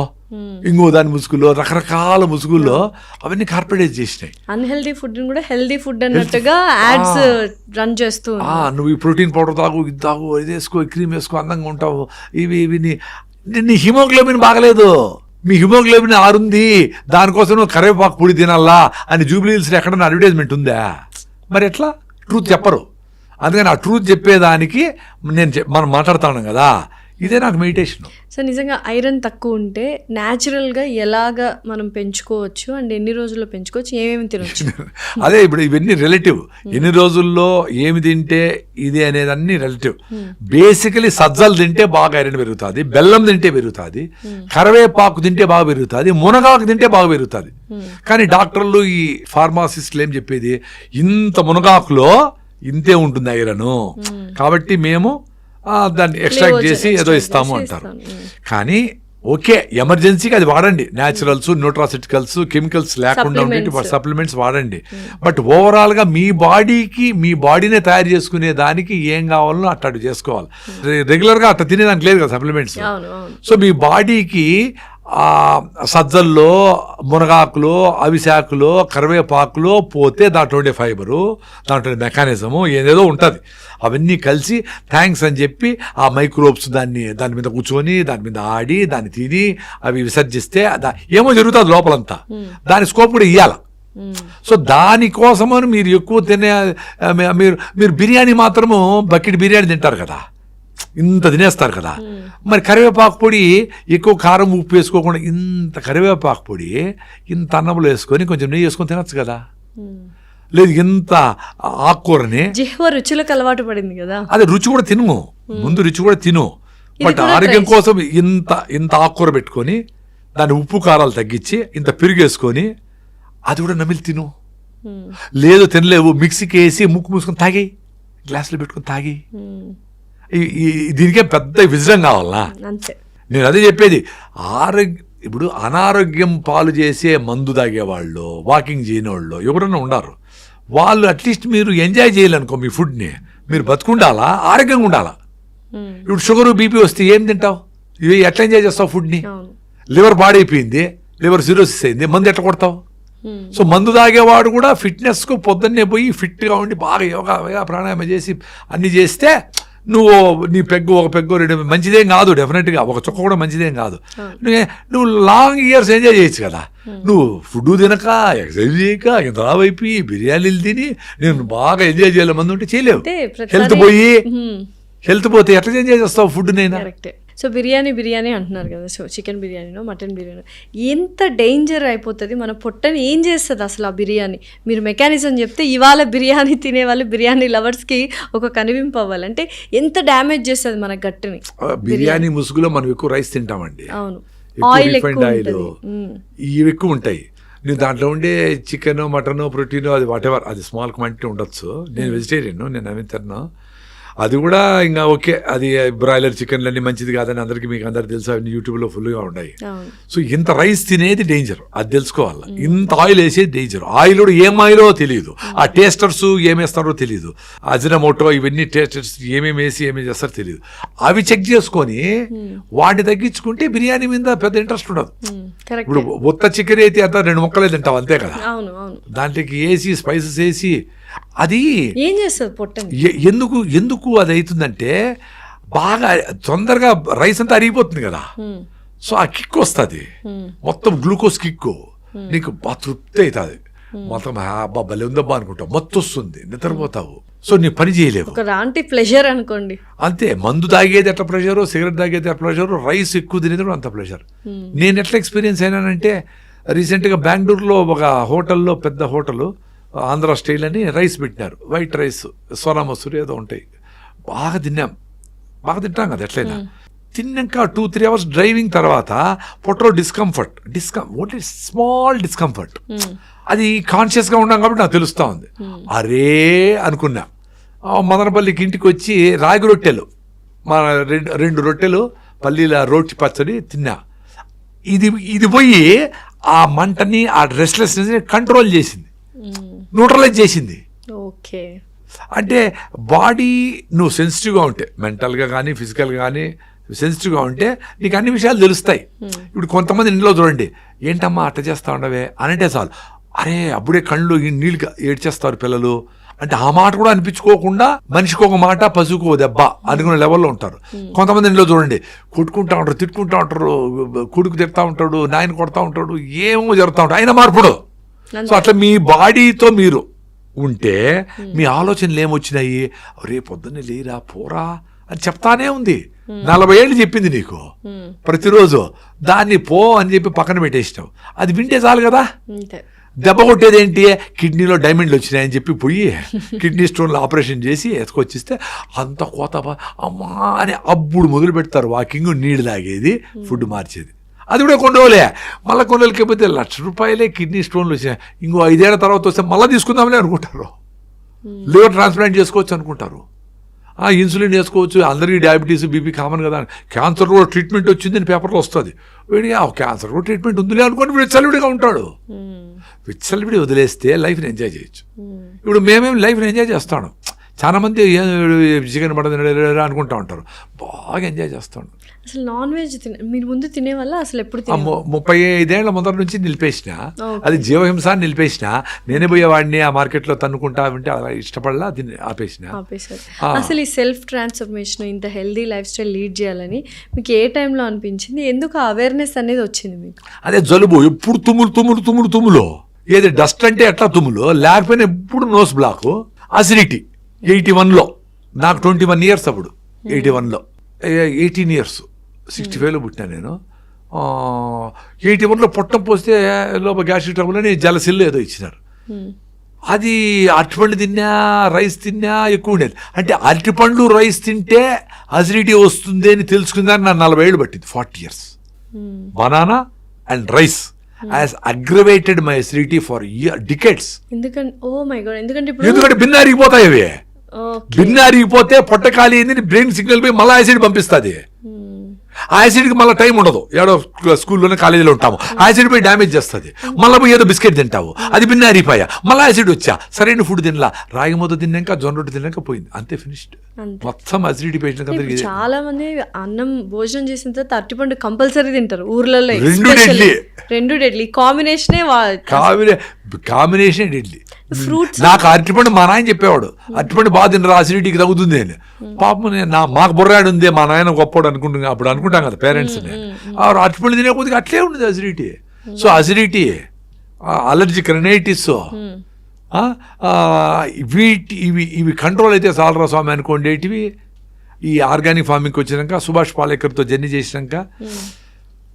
ఇంకో దాని ముసుగులో, రకరకాల ముసుగుల్లో అవన్నీ కార్పొరేట్ చేసినాయి. అన్హెల్దీ ఫుడ్ కూడా హెల్దీ ఫుడ్ అన్నట్టుగా యాడ్స్ రన్ చేస్తూ, నువ్వు ఈ ప్రోటీన్ పౌడర్ తాగు, ఇది తాగు, ఇది వేసుకో, క్రీమ్ వేసుకో, అందంగా ఉంటావు, ఇవి నీ హిమోగ్లోబిన్ బాగలేదు, మీ హిమోగ్లోబిన్ 6 ఉంది, దానికోసం నువ్వు కరివేపాకు పొడి తినాలా అని జూబ్లీ హిల్స్లో ఎక్కడన్నా అడ్వర్టైజ్మెంట్ ఉందా? మరి ఎట్లా? ట్రూత్ చెప్పరు. అందుకని ఆ ట్రూత్ చెప్పేదానికి మనం మాట్లాడుతున్నాం కదా, ఇదే నాకు మెడిటేషన్. సో నిజంగా ఐరన్ తక్కువ ఉంటే న్యాచురల్గా ఎలాగా మనం పెంచుకోవచ్చు అండ్ ఎన్ని రోజుల్లో పెంచుకోవచ్చు, ఏమేమి తినవచ్చు? అదే ఇప్పుడు ఇవన్నీ రిలేటివ్. ఎన్ని రోజుల్లో ఏమి తింటే ఇది అనేది అన్ని రిలేటివ్. బేసికలీ సజ్జలు తింటే బాగా ఐరన్ పెరుగుతుంది, బెల్లం తింటే పెరుగుతుంది, కరివేపాకు తింటే బాగా పెరుగుతుంది, మునగాకు తింటే బాగా పెరుగుతుంది. కానీ డాక్టర్లు ఈ ఫార్మాసిస్టులు ఏం చెప్పేది, ఇంత మునగాకులో ఇంతే ఉంటుంది ఐరన్, కాబట్టి మేము దాన్ని ఎక్స్ట్రాక్ట్ చేసి ఏదో ఇస్తాము అంటారు. కానీ ఓకే, ఎమర్జెన్సీకి అది వాడండి, న్యాచురల్స్, న్యూట్రాసిటికల్స్, కెమికల్స్ లేకుండా ఉండే సప్లిమెంట్స్ వాడండి. బట్ ఓవరాల్గా మీ బాడీనే తయారు చేసుకునే దానికి ఏం కావాలో అట్లా చేసుకోవాలి. రెగ్యులర్గా అట్లా తినేదానికి లేదు కదా సప్లిమెంట్స్. సో మీ బాడీకి సజ్జల్లో, మునగాకులో, అవిశాకులో, కరివేపాకులో పోతే దాంట్లో ఉండే ఫైబరు, దాంట్లో మెకానిజము ఏదేదో ఉంటుంది. అవన్నీ కలిసి థ్యాంక్స్ అని చెప్పి ఆ మైక్రోబ్స్ దాని మీద కూర్చొని దాని మీద ఆడి దాన్ని తిని అవి విసర్జిస్తే ఏమో జరుగుతుంది లోపలంతా. దాని స్కోప్ కూడా ఇవ్వాలి. సో దానికోసమని మీరు ఎక్కువ మీరు బిర్యానీ మాత్రము బకెట్ బిర్యానీ తింటారు కదా, ఇంత తినేస్తారు కదా. మరి కరివేపాకు పొడి ఎక్కువ కారం ఉప్పు వేసుకోకుండా ఇంత కరివేపాకు పొడి ఇంత అన్నంలో వేసుకొని కొంచెం నెయ్యి వేసుకొని తినచ్చు కదా. లేదు ఇంత ఆకుకూరని జిహ్వ రుచులకు అలవాటు పడింది కదా, అదే రుచి కూడా తిను, ముందు రుచి కూడా తిను. బట్ ఆరోగ్యం కోసం ఇంత ఆకుకూర పెట్టుకొని దాని ఉప్పు కారాలు తగ్గించి ఇంత పెరుగేసుకొని అది కూడా నమిలి తిను. లేదు తినలేవు, మిక్సీకి వేసి ముక్కు మూసుకొని తాగి, గ్లాసులో పెట్టుకొని తాగి. దీనికే పెద్ద విజయం కావాలా? నేను అదే చెప్పేది. ఇప్పుడు అనారోగ్యం పాలు చేసే మందు తాగేవాళ్ళు, వాకింగ్ చేయని వాళ్ళు ఎవరన్నా ఉన్నారు, వాళ్ళు అట్లీస్ట్ మీరు ఎంజాయ్ చేయాలనుకో మీ ఫుడ్ని, మీరు బతుకుండాలా, ఆరోగ్యంగా ఉండాలా. ఇప్పుడు షుగర్ బీపీ వస్తే ఏం తింటావు? ఇవి ఎట్లా ఎంజాయ్ చేస్తావు ఫుడ్ని? లివర్ పాడైపోయింది, లివర్ సిరోసిస్ అయింది, మందు ఎట్లా కొడతావు? సో మందు తాగేవాడు కూడా ఫిట్నెస్కు పొద్దున్నే పోయి ఫిట్గా ఉండి బాగా యోగా ప్రాణాయామం చేసి అన్ని చేస్తే నువ్వు నీ ఒక పెగ్గు రెండు మంచిదేం కాదు, డెఫినెట్గా ఒక చుక్క కూడా మంచిదేం కాదు. నువ్వు లాంగ్ ఇయర్స్ ఎంజాయ్ చేయొచ్చు కదా. నువ్వు ఫుడ్ తినక, ఎక్సర్సైజ్ చేయక, ఇంత రావైపోయి బిర్యానీలు తిని నేను బాగా ఎంజాయ్ చేయాలి మంది ఉంటే చేయలేవు. హెల్త్ పోతే ఎట్లా ఎంజాయ్ చేస్తావు ఫుడ్? నైనా సో బిర్యానీ అంటున్నారు కదా, సో చికెన్ బిర్యానీనో మటన్ బిర్యానీ ఎంత డేంజర్ అయిపోతుంది మన పొట్టని, ఏం చేస్తుంది అసలు ఆ బిర్యానీ? మీరు మెకానిజం చెప్తే ఇవాళ బిర్యానీ తినేవాళ్ళు, బిర్యానీ లవర్స్కి ఒక కనివింపు అవ్వాలంటే ఎంత డ్యామేజ్ చేస్తుంది మన గట్టుని. బిర్యానీ ముసుగులో మనం ఎక్కువ రైస్ తింటామండి. అవును, ఆయిల్ ఇవి ఎక్కువ ఉంటాయి. నువ్వు దాంట్లో ఉండే చికెన్, మటన్, ప్రోటీన్ అది వాటెవర్, అది స్మాల్ క్వాంటిటీ ఉండొచ్చు. నేను వెజిటేరియన్, నేను అవి తిన్నాను. అది కూడా ఇంకా ఓకే, అది బ్రాయిలర్ చికెన్లు అన్నీ మంచిది కాదని అందరికీ మీకు అందరికి తెలుసు, అవన్నీ యూట్యూబ్లో ఫుల్గా ఉన్నాయి. సో ఇంత రైస్ తినేది డేంజర్, అది తెలుసుకోవాలి. ఇంత ఆయిల్ వేసేది డేంజర్. ఆయిల్ కూడా ఏం ఆయిలో తెలియదు, ఆ టేస్టర్స్ ఏమేస్తారో తెలియదు, అజినమోటో ఇవన్నీ టేస్టర్స్ ఏమేమి వేసి ఏమేమి చేస్తారో తెలియదు. అవి చెక్ చేసుకొని వాటిని తగ్గించుకుంటే బిర్యానీ మీద పెద్ద ఇంట్రెస్ట్ ఉండదు. ఇప్పుడు ఉత్త చికెన్ అయితే అంతా 2 ముక్కలే తింటావు అంతే కదా, దాంట్లోకి వేసి స్పైసెస్ వేసి అది ఏం చేస్తుంది పొట్టని. ఎందుకు అది అవుతుందంటే బాగా తొందరగా రైస్ అంతా అరిగిపోతుంది కదా. సో ఆ కిక్ వస్తుంది, మొత్తం గ్లూకోజ్ కిక్, నీకు బాగా తృప్తి అవుతుంది, మొత్తం భలే ఉందబ్బా అనుకుంటావు, మత్తు వస్తుంది, నిద్రపోతావు. సో నీ పని చేయలేవు, ప్లెజర్ అనుకోండి అంతే. మందు తాగేది ఎట్లా ప్రెషరు, సిగరెట్ తాగేది ఎట్లా ప్రెషరు, రైస్ ఎక్కువ తినేది కూడా అంత ప్రెషర్. నేను ఎట్లా ఎక్స్పీరియన్స్ అయినానంటే, రీసెంట్గా బెంగళూరులో ఒక హోటల్లో, పెద్ద హోటల్, ఆంధ్ర స్టైల్ అని రైస్ పెట్టినారు, వైట్ రైస్, సోనా మసూరి ఏదో ఉంటాయి. బాగా తింటాం కదా ఎట్లయినా. తిన్నాక 2-3 అవర్స్ డ్రైవింగ్ తర్వాత పొట్టలో ఓన్లీ స్మాల్ డిస్కంఫర్ట్. అది కాన్షియస్గా ఉన్నాం కాబట్టి నాకు తెలుస్తూ ఉంది. అరే అనుకున్నా, మదనపల్లికి ఇంటికి వచ్చి రాగి రొట్టెలు, మన 2 రొట్టెలు పల్లీల రోటి పచ్చడి తిన్నా. ఇది పోయి ఆ మంటని, ఆ రెస్ట్లెస్నెస్ కంట్రోల్ చేసింది, న్యూట్రలైజ్ చేసింది. ఓకే, అంటే బాడీ నువ్వు సెన్సిటివ్గా ఉంటే, మెంటల్గా కానీ ఫిజికల్గా కానీ సెన్సిటివ్గా ఉంటే నీకు అన్ని విషయాలు తెలుస్తాయి. ఇప్పుడు కొంతమంది ఇంట్లో చూడండి, ఏంటమ్మా అట్ట చేస్తా ఉండవే అనంటే చాలు, అరే అప్పుడే కళ్ళు నీళ్ళుగా ఏడ్చేస్తారు పిల్లలు అంటే, ఆ మాట కూడా అనిపించుకోకుండా మనిషికి ఒక మాట పశువుకు ఓ దెబ్బ అనుకునే లెవెల్లో ఉంటారు. కొంతమంది ఇంట్లో చూడండి, కొట్టుకుంటా ఉంటారు, తిట్టుకుంటా ఉంటారు, కొడుకు తిడతా ఉంటాడు, నాయన కొడతా ఉంటాడు, ఏమో జరుగుతూ ఉంటాడు, అయినా మార్పుడు. సో అట్లా మీ బాడీతో మీరు ఉంటే మీ ఆలోచనలు ఏమొచ్చినాయి, రేపు పొద్దున్నే లేరా పోరా అని చెప్తానే ఉంది. 40 ఏళ్ళు చెప్పింది నీకు ప్రతిరోజు, దాన్ని పో అని చెప్పి పక్కన పెట్టేసినావు. అది వింటే చాలు కదా. దెబ్బ కొట్టేది ఏంటి, కిడ్నీలో డైమండ్లు వచ్చినాయని చెప్పి పోయి కిడ్నీ స్టోన్లో ఆపరేషన్ చేసి ఎత్తుకొచ్చిస్తే అంత కోత అమ్మా అని అప్పుడు మొదలు పెడతారు వాకింగ్, నీళ్ళు తాగేది, ఫుడ్ మార్చేది. అది కూడా కొన్ని రోజులే, మళ్ళీ కొన్ని రోజులకి పోతే ₹1,00,000 కిడ్నీ స్టోన్లు వచ్చినాయి, ఇంకో 5 ఏళ్ల తర్వాత వస్తే మళ్ళీ తీసుకుందామని అనుకుంటారు. లివర్ ట్రాన్స్ప్లాంట్ చేసుకోవచ్చు అనుకుంటారు, ఇన్సులిన్ వేసుకోవచ్చు, అందరికీ డయాబెటీస్ బీపీ కామన్ కదా, క్యాన్సర్ కూడా ట్రీట్మెంట్ వచ్చిందని పేపర్లో వస్తుంది. వీడికి క్యాన్సర్ కూడా ట్రీట్మెంట్ ఉందిలే అనుకోండి విచ్చలవిడిగా ఉంటాడు. విచ్చలవిడి వదిలేస్తే లైఫ్ని ఎంజాయ్ చేయొచ్చు. ఇప్పుడు మేమేమి లైఫ్ని ఎంజాయ్ చేస్తాను, చాలా మంది చికెన్ మటన్ అనుకుంటా ఉంటారు, బాగా ఎంజాయ్ చేస్తూ ఉంటారు. అసలు నాన్ వెజ్ మీరు ముందు తినే వల్ల అసలు ఎప్పుడు 35 ఏళ్ల ముందర నుంచి నిలిపేసిన, అది జీవహింస నిలిపేసిన. నేనే పోయేవాడిని ఆ మార్కెట్లో తన్నుకుంటా ఉంటే అలా ఇష్టపడలా, దీన్ని ఆపేశారు. అసలు ఈ సెల్ఫ్ ట్రాన్స్ఫర్మేషన్, ఇంత హెల్దీ లైఫ్ స్టైల్ లీడ్ చేయాలని మీకు ఏ టైంలో అనిపించింది? ఎందుకు అవేర్నెస్ అనేది వచ్చింది మీకు? అదే జలుబు, ఎప్పుడు తుమ్ములు, ఏది డస్ట్ అంటే ఎట్లా తుమ్ములు, లేకపోయినా ఎప్పుడు నోస్ బ్లాక్, అసిడిటీ. 81లో నాకు 21 ఇయర్స్, అప్పుడు 81లో 18 ఇయర్స్, 65లో పుట్టినా నేను. 81లో పొట్టం పోస్తే లోపల గ్యాస్ట్రిక్ ట్రబుల్ అని జలసిల్లు ఏదో ఇచ్చినారు. అది అరటిపండు తిన్నా, రైస్ తిన్నా ఎక్కువ ఉండేది. అంటే అరటిపండు రైస్ తింటే అసిడిటీ వస్తుంది అని తెలుసుకుందాన్ని నాకు 40 ఏళ్ళు పట్టింది. 40 years banana and rice has aggravated my acidity for decades. ఎందుకంటే బిన్న అరిగిపోతాయి అవి. బిన్న అరిగిపోతే పొట్ట ఖాళీ అయింది, బ్రెయిన్ సిగ్నల్ పోయి మళ్ళీ యాసిడ్ పంపిస్తుంది. ఆ యాసిడ్కి మళ్ళీ టైం ఉండదు, ఏడో స్కూల్లోనే కాలేజీలో ఉంటాము, యాసిడ్ పోయి డ్యామేజ్ చేస్తుంది. మళ్ళీ పోయి ఏదో బిస్కెట్ తింటావు, అది బిన్న అరిగిపోయా, మళ్ళీ యాసిడ్ వచ్చా, సరైన ఫుడ్ తినలా, రాగి ముద్ద తిన్నాక జొన్న రొట్టె తిన్నాక పోయింది, అంతే ఫినిష్డ్. మొత్తం అసిడిటీ పేషెంట్. చాలా మంది అన్నం భోజనం చేసిన తర్వాత అరటిపండు కంపల్సరీ తింటారు ఊర్లలో. రెండు డెడ్లీ కాంబినేషన్ డెడ్లీ. ఫ్రూట్స్ నాకు అరటిపండు మా నాయన చెప్పేవాడు, అరటిపండు బాగా తినరా అసిడిటీకి తగ్గుతుంది అని. పాపం మాకు బుర్రాడు ఉంది, మా నాయన గొప్పవాడు అనుకుంటున్నా, అప్పుడు అనుకుంటాం కదా పేరెంట్స్. అరటిపండు తినే కొద్దిగా అట్లే ఉండదు acidity. So acidity, allergic rhinitis, ఇవి కంట్రోల్ అయితే చాలరా స్వామి అనుకోండేటివి. ఈ ఆర్గానిక్ ఫార్మింగ్కి వచ్చినాక, సుభాష్ పాలేకర్తో జర్నీ చేసినాక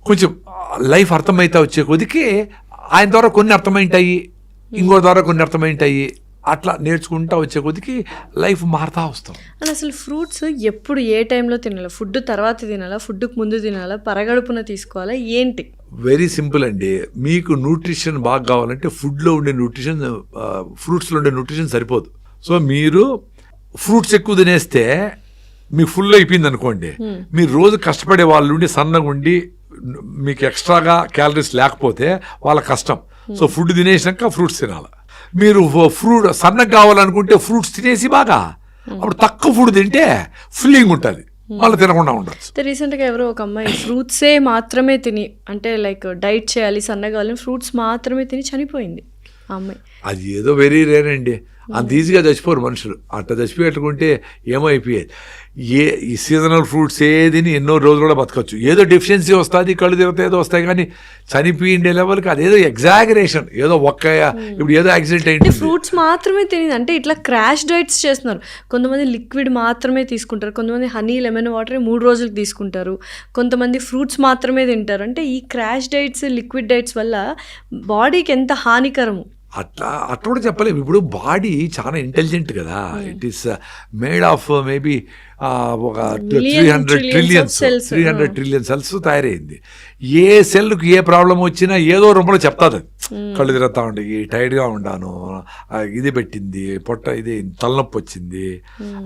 కొంచెం లైఫ్ అర్థమైతే వచ్చే కొద్దికి ఆయన ద్వారా కొన్ని అర్థమైంటాయి, ఇంకో ద్వారా కొన్ని అర్థమైంటాయి, అట్లా నేర్చుకుంటా వచ్చే కొద్దికి లైఫ్ మారుతా వస్తాం. అసలు ఫ్రూట్స్ ఎప్పుడు ఏ టైంలో తినాలా? ఫుడ్ తర్వాత తినాలా, ఫుడ్కి ముందు తినాలా, పరగడుపున తీసుకోవాలా, ఏంటి? వెరీ సింపుల్ అండి. మీకు న్యూట్రిషన్ బాగా కావాలంటే ఫుడ్లో ఉండే న్యూట్రిషన్, ఫ్రూట్స్లో ఉండే న్యూట్రిషన్ సరిపోదు. సో మీరు ఫ్రూట్స్ ఎక్కువ తినేస్తే మీకు ఫుల్ అయిపోయింది అనుకోండి, మీరు రోజు కష్టపడే వాళ్ళు ఉండి సన్నగా ఉండి మీకు ఎక్స్ట్రాగా క్యాలరీస్ లేకపోతే వాళ్ళ కష్టం. సో ఫుడ్ తినేసినాక ఫ్రూట్స్ తినాలి. మీరు ఫ్రూట్ సన్నగా కావాలనుకుంటే ఫ్రూట్స్ తినేసి బాగా, అప్పుడు తక్కువ ఫుడ్ తింటే ఫిల్లింగ్ ఉంటుంది, మళ్ళీ తినకుండా ఉండొచ్చు. రీసెంట్గా ఎవరో ఒక అమ్మాయి ఫ్రూట్సే మాత్రమే తిని, అంటే లైక్ డైట్ చేయాలి సన్నగా కావాలని ఫ్రూట్స్ మాత్రమే తిని చనిపోయింది ఆ అమ్మాయి. అది ఏదో వెరీ రేర్ అండి, అంత ఈజీగా చచ్చిపోరు మనుషులు. అట్లా చచ్చిపోయేట్టుకుంటే ఏమో అయిపోయేది. ఈ సీజనల్ ఫ్రూట్స్ ఏదిని ఎన్నో రోజులు కూడా బతకచ్చు. ఏదో డెఫిషియన్సీ వస్తుంది, కళ్ళు తిరిగితే ఏదో వస్తాయి, కానీ చనిపోయిండే లెవెల్కి అదేదో ఎగ్జాగరేషన్, ఏదో ఇప్పుడు ఏదో యాక్సిడెంట్ అయింది. ఫ్రూట్స్ మాత్రమే తిని, అంటే ఇట్లా క్రాష్ డైట్స్ చేస్తున్నారు. కొంతమంది లిక్విడ్ మాత్రమే తీసుకుంటారు, కొంతమంది హనీ లెమన్ వాటర్ 3 రోజులకు తీసుకుంటారు, కొంతమంది ఫ్రూట్స్ మాత్రమే తింటారు. అంటే ఈ క్రాష్ డైట్స్, లిక్విడ్ డైట్స్ వల్ల బాడీకి ఎంత హానికరము. అట్లా కూడా చెప్పలేము. ఇప్పుడు బాడీ చాలా ఇంటెలిజెంట్ కదా, it is made of maybe ఒక 300 ట్రిలియన్ సెల్స్ తయారైంది. ఏ సెల్కి ఏ ప్రాబ్లం వచ్చినా ఏదో రూపంలో చెప్తాది. కళ్ళు తిరుగుతా ఉండి, టైర్డ్గా ఉండాను, ఇది పెట్టింది పొట్ట, ఇది తలనొప్పి వచ్చింది,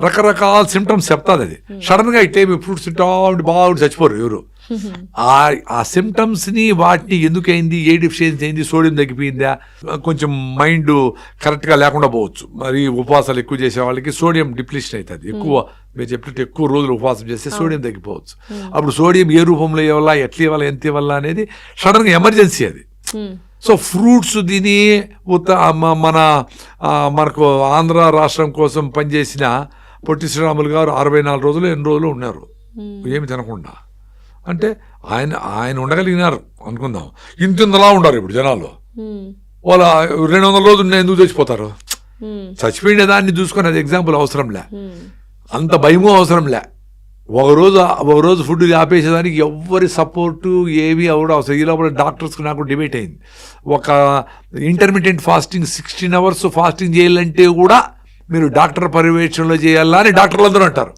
రకరకాల సిమ్టమ్స్ చెప్తాది. అది సడన్గా ఇట్టే ఫ్రూట్స్ తింటా ఉండి బాగా చచ్చిపోరు ఎవరు. ఆ సిమ్టమ్స్ని వాటిని ఎందుకైంది, ఏ డెఫిషియన్సీ అయింది, సోడియం తగ్గిపోయిందా, కొంచెం మైండ్ కరెక్ట్గా లేకుండా పోవచ్చు. మరి ఉపవాసాలు ఎక్కువ చేసే వాళ్ళకి సోడియం డిప్లీషన్ అవుతుంది ఎక్కువ. మీరు చెప్పినట్టు ఎక్కువ రోజులు ఉపవాసం చేస్తే సోడియం తగ్గిపోవచ్చు. అప్పుడు సోడియం ఏ రూపంలో ఇవ్వాలా, ఎట్లా ఇవ్వాలా, ఎంత ఇవ్వాలా అనేది సడన్గా ఎమర్జెన్సీ అది. సో ఫ్రూట్స్ తిని మనకు ఆంధ్ర రాష్ట్రం కోసం పనిచేసిన పొట్టి శ్రీరాములు గారు 64 రోజులు ఎన్ని రోజులు ఉన్నారు ఏమి తినకుండా. అంటే ఆయన ఉండగలిగినారు అనుకుందాం. ఇంతలా ఉండరు ఇప్పుడు జనాలు. వాళ్ళ 200 రోజులు ఎందుకు చచ్చిపోతారు? చచ్చిపోయిన దాన్ని చూసుకొని అది ఎగ్జాంపుల్ అవసరంలే, అంత భయమూ అవసరంలే. ఒక రోజు ఫుడ్ ఆపేసేదానికి ఎవరి సపోర్టు ఏవి అవడం అవసరం. ఈ లోపల డాక్టర్స్కి నాకు డిబేట్ అయింది. ఒక ఇంటర్మీడియట్ ఫాస్టింగ్ 16 hours ఫాస్టింగ్ చేయాలంటే కూడా మీరు డాక్టర్ పర్యవేక్షణలో చేయాలా అని డాక్టర్లు అందరూ అంటారు.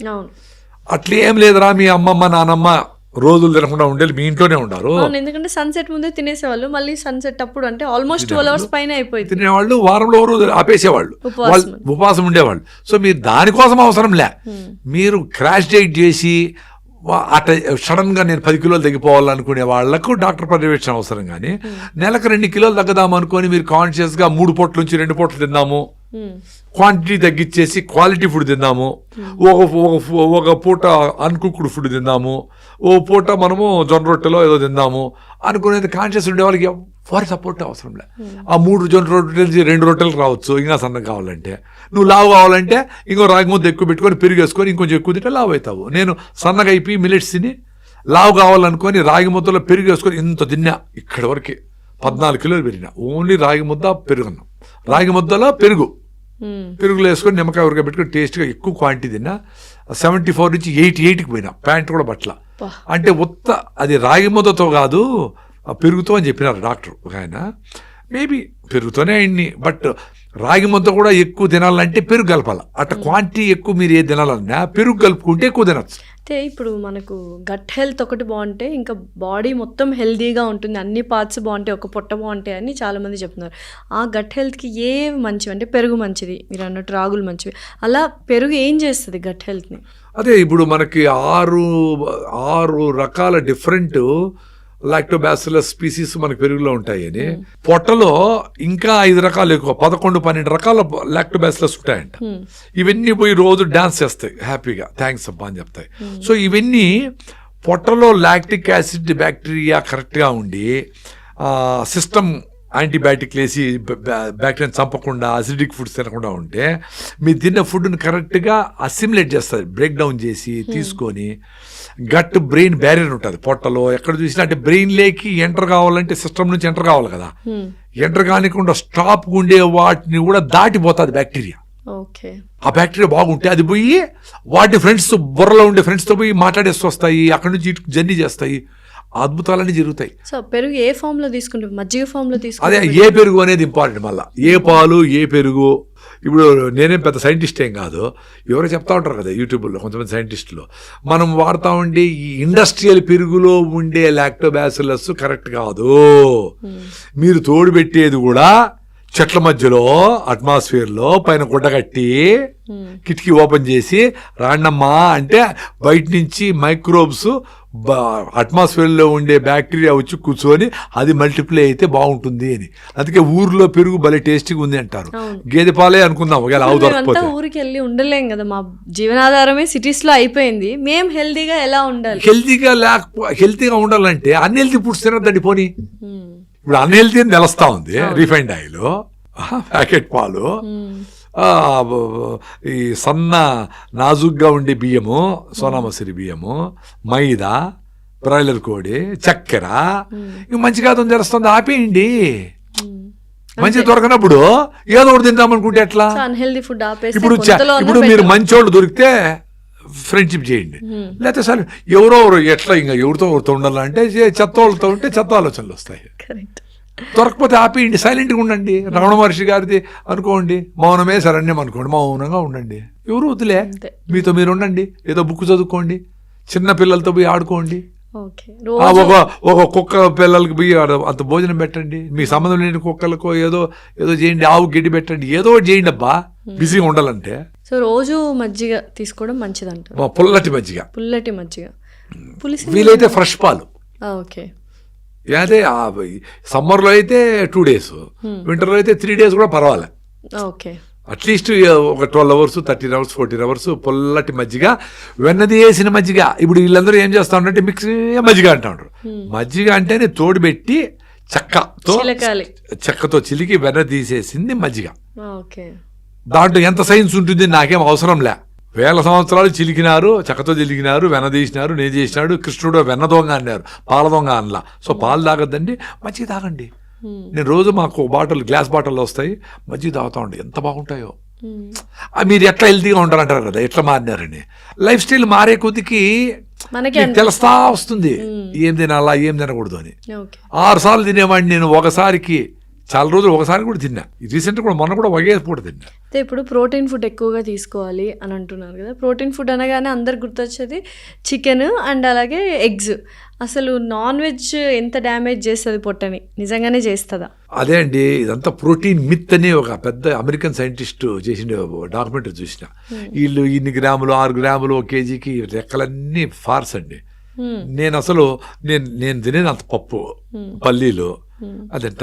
అట్లా ఏం లేదురా, మీ అమ్మమ్మ నానమ్మ రోజులు తినకుండా ఉండేది మీ ఇంట్లోనే ఉండారు. ఎందుకంటే సన్సెట్ ముందే తినేసేవాళ్ళు, మళ్ళీ సన్సెట్ అప్పుడు అంటే ఆల్మోస్ట్ 12 hours పైన అయిపోయింది. తినేవాళ్ళు, వారంలో రోజు ఆపేసేవాళ్ళు, వాళ్ళు ఉపవాసం ఉండేవాళ్ళు. సో మీరు దానికోసం అవసరం లే, మీరు క్రాష్ డైట్ చేసి అట్లా సడన్ గా నేను 10 కిలోలు తగ్గిపోవాలనుకునే వాళ్లకు డాక్టర్ పర్యవేక్షణ అవసరం. కానీ నెలకు 2 కిలోలు తగ్గదాం అనుకొని మీరు కాన్షియస్ గా 3 పూట్ల నుంచి 2 పూటలు తిందాము, క్వాంటిటీ తగ్గించేసి క్వాలిటీ ఫుడ్ తిందాము, ఒక పూట అన్కుక్డ్ ఫుడ్ తిందాము, ఓ పూట మనము జొన్న రొట్టెలో ఏదో తిందాము అనుకునేది కాన్షియస్ ఉండే వాళ్ళకి ఎవరి సపోర్ట్ అవసరం లేదు. ఆ 3 జొన్న రొట్టెలు 2 రొట్టెలు రావచ్చు, ఇంకా సన్నగా కావాలంటే. నువ్వు లావు కావాలంటే ఇంకో రాగి ముద్ద ఎక్కువ పెట్టుకొని పెరుగు వేసుకొని ఇంకొంచెం ఎక్కువ తింటే లావు అవుతావు. నేను సన్నగా అయిపోయి మిల్లెట్స్ తిని లావు కావాలనుకొని రాగి ముద్దలో పెరుగు వేసుకొని ఇంత తిన్నా, ఇక్కడి వరకు 14 కిలోలు పెరిగినా. ఓన్లీ రాగి ముద్ద పెరుగున్నాం, రాగి ముద్దలో పెరుగులో వేసుకొని నిమ్మకాయ ఉరగా పెట్టుకొని టేస్ట్గా ఎక్కువ క్వాంటిటీ తిన్నా. 74 నుంచి 88కి పోయినా, ప్యాంట్ కూడా బట్టల. అంటే ఉత్త అది రాగి ముద్దతో కాదు పెరుగుతో అని చెప్పినారు డాక్టర్ ఒక ఆయన. మేబీ పెరుగుతోనే అయింది, బట్ రాగి ముద్ద కూడా ఎక్కువ తినాలంటే పెరుగు కలపాల. అట్లా క్వాంటిటీ ఎక్కువ మీరు ఏది తినాలన్నా పెరుగు కలుపుకుంటే ఎక్కువ తినచ్చు. అయితే ఇప్పుడు మనకు గట్ హెల్త్ ఒకటి బాగుంటే ఇంకా బాడీ మొత్తం హెల్దీగా ఉంటుంది, అన్ని పార్ట్స్ బాగుంటాయి, ఒక పొట్ట బాగుంటాయి అని చాలామంది చెప్తున్నారు. ఆ గట్ హెల్త్కి ఏవి మంచివి అంటే పెరుగు మంచిది, మీరు అన్నట్టు రాగులు మంచివి. అలా పెరుగు ఏం చేస్తుంది గట్ హెల్త్ని? అదే ఇప్పుడు మనకి 6 రకాల డిఫరెంట్ లాక్టోబాసిల్లస్ స్పీసీస్ మనకి పెరుగులో ఉంటాయని, పొట్టలో ఇంకా 5 రకాలు ఎక్కువ 11-12 రకాల లాక్టోబాసిల్లస్ ఉంటాయంట. ఇవన్నీ పోయి రోజు డాన్స్ చేస్తాయి హ్యాపీగా, థ్యాంక్స్ అబ్బా అని చెప్తాయి. సో ఇవన్నీ పొట్టలో లాక్టిక్ యాసిడ్ బ్యాక్టీరియా కరెక్ట్గా ఉండి సిస్టమ్ యాంటీబయాటిక్ వేసి బ్యాక్టీరియాని చంపకుండా అసిడిక్ ఫుడ్స్ తినకుండా ఉంటే మీరు తిన్న ఫుడ్ని కరెక్ట్గా అసిమిలేట్ చేస్తుంది, బ్రేక్ డౌన్ చేసి తీసుకొని. గట్ బ్రెయిన్ బ్యారియర్ ఉంటుంది పొట్టలో, ఎక్కడ చూసినా. అంటే బ్రెయిన్ లేకి ఎంటర్ కావాలంటే సిస్టమ్ నుంచి ఎంటర్ కావాలి కదా, ఎంటర్ కానికుండా స్టాప్ ఉండే వాటిని కూడా దాటిపోతుంది బ్యాక్టీరియా. ఆ బ్యాక్టీరియా బాగుంటే అది పోయి వాటి ఫ్రెండ్స్తో, బుర్రలో ఉండే ఫ్రెండ్స్తో పోయి మాట్లాడేస్తూ వస్తాయి, అక్కడి నుంచి జర్నీ చేస్తాయి, అద్భుతాలన్నీ జరుగుతాయి. సో పెరుగు ఏ ఫామ్ లో తీసుకుంటే, మజ్జిగ ఫామ్ లో తీసుకుంటే? అదే ఏ పెరుగు అనేది ఇంపార్టెంట్. మళ్ళీ ఏ పాలు ఏ పెరుగు. ఇప్పుడు నేనేం పెద్ద సైంటిస్ట్ ఏం కాదు, ఎవరో చెప్తా ఉంటారు కదా యూట్యూబ్లో కొంతమంది సైంటిస్టులు. మనం వాడుతూ ఉండే ఈ ఇండస్ట్రియల్ పెరుగులో ఉండే లాక్టోబాసిల్లస్ కరెక్ట్ కాదు. మీరు తోడు పెట్టేది కూడా చెట్ల మధ్యలో అట్మాస్ఫియర్లో పైన గుడ్డ కట్టి కిటికీ ఓపెన్ చేసి రాండమ్మా అంటే బయట నుంచి మైక్రోబ్స్ అట్మాస్ఫియర్లో ఉండే బ్యాక్టీరియా వచ్చి కూర్చొని అది మల్టిప్లై అయితే బాగుంటుంది అని. అందుకే ఊర్లో పెరుగు భలే టేస్టీగా ఉంది అంటారు. గేదె పాలే అనుకుందాం, ఒకవేళ ఆవు దొరకకపోతే. ఊరికి వెళ్ళి ఉండలేం కదా, మా జీవనాధారమే సిటీస్ లో అయిపోయింది. మేము హెల్తీగా ఎలా ఉండాలి? హెల్తీగా ఉండాలంటే అన్హెల్తీ ఫుడ్స్ తినద్దండి. పోనీ ఇప్పుడు అన్హెల్తీ అని తెలుస్తా ఉంది. రిఫైండ్ ఆయిల్, ప్యాకెట్ పాలు, ఈ సన్న నాజుగ్గా ఉండే బియ్యము, సోనామసూరి బియ్యము, మైదా, బ్రాయిలర్ కోడి, చక్కెర, ఇవి మంచి కాదని తెలుస్తుంది. ఆపేయండి. మంచి దొరకనప్పుడు ఏదో ఒకటి తిందామనుకుంటే ఎట్లా? ఇప్పుడు మీరు మంచోళ్ళు దొరికితే ఫ్రెండ్షిప్ చేయండి, లేకపోతే సరే ఎవరో ఎట్లా ఇంకా ఎవరితో ఉండాలంటే చెత్త వాళ్ళతో ఉంటే చెత్త ఆలోచనలు వస్తాయి. దొరకపోతే ఆపేయండి, సైలెంట్గా ఉండండి. రమణ మహర్షి గారిది అనుకోండి, మౌనమే శరణ్యం అనుకోండి, మౌనంగా ఉండండి. ఎవరు వదిలే, మీతో మీరు ఉండండి. ఏదో బుక్ చదువుకోండి, చిన్న పిల్లలతో పోయి ఆడుకోండి, ఒక కుక్క పిల్లలకి పోయి అంత భోజనం పెట్టండి. మీ సంబంధం లేని కుక్కలకు ఏదో చేయండి, ఆవు గడ్డి పెట్టండి, ఏదో చేయండి అబ్బా, బిజీగా ఉండాలంటే. సో రోజు మజ్జిగ తీసుకోవడం మంచిదంట. పుల్లటి మజ్జిగ, వీలైతే ఫ్రెష్ పాలు. ఓకే. అదే సమ్మర్లో అయితే 2 days, వింటర్లో అయితే 3 days కూడా పర్వాలే. ఓకే. అట్లీస్ట్ ఒక 12 hours, 13 hours, 14 hours పుల్లటి మజ్జిగ, వెన్నది వేసిన మజ్జిగ. ఇప్పుడు వీళ్ళందరూ ఏం చేస్తా ఉంటారంటే మిక్స్ మజ్జిగ అంటా ఉంటారు. మజ్జిగ అంటేనే తోడు పెట్టి చెక్కతో చిలికి వెన్న తీసేసింది మజ్జిగ. దాంట్లో ఎంత సైన్స్ ఉంటుంది నాకేం అవసరం లే. 1000 సంవత్సరాలు చిలికినారు, చెక్కతో చిలికినారు, వెన్న తీసినారు, నేను చేసినాడు. కృష్ణుడు వెన్న దొంగ అన్నారు, పాల దొంగ అనలా. సో పాలు తాగద్దండి, మజ్జిగ తాగండి. నేను రోజు మాకు గ్లాస్ బాటిల్లో వస్తాయి, మజ్జిగ తాగుతా ఉండే, ఎంత బాగుంటాయో. మీరు ఎట్లా హెల్తీగా ఉంటారంటారు కదా, ఎట్లా మారినారని. లైఫ్ స్టైల్ మారే కొద్దికి తెలుస్తా వస్తుంది ఏం తినాలా ఏం తినకూడదు అని. 6 సార్లు తినేవాడిని నేను, ఒకసారికి చాలా రోజులు ఒకసారి కూడా తిన్నా. రీసెంట్ కూడా మొన్న కూడా ఒకే పూట తిన్నా. ఇప్పుడు ప్రోటీన్ ఫుడ్ ఎక్కువగా తీసుకోవాలి అని అంటున్నారు కదా. ప్రోటీన్ ఫుడ్ అనగానే అందరు గుర్తొచ్చేది చికెన్ అండ్ అలాగే ఎగ్స్. అసలు నాన్ వెజ్ ఎంత డ్యామేజ్ చేస్తుంది పొట్టని, నిజంగానే చేస్తుందా? అదే అండి, ఇదంతా ప్రోటీన్ మిత్ అని ఒక పెద్ద అమెరికన్ సైంటిస్ట్ చేసిన డాక్యుమెంటరీ చూసిన. వీళ్ళు ఇన్ని గ్రాములు 6 గ్రాములు 1 kgకి లెక్కలన్నీ ఫార్స్ అండి. నేను అసలు నేను తినేది అంత పప్పు, పల్లీలు, అదంట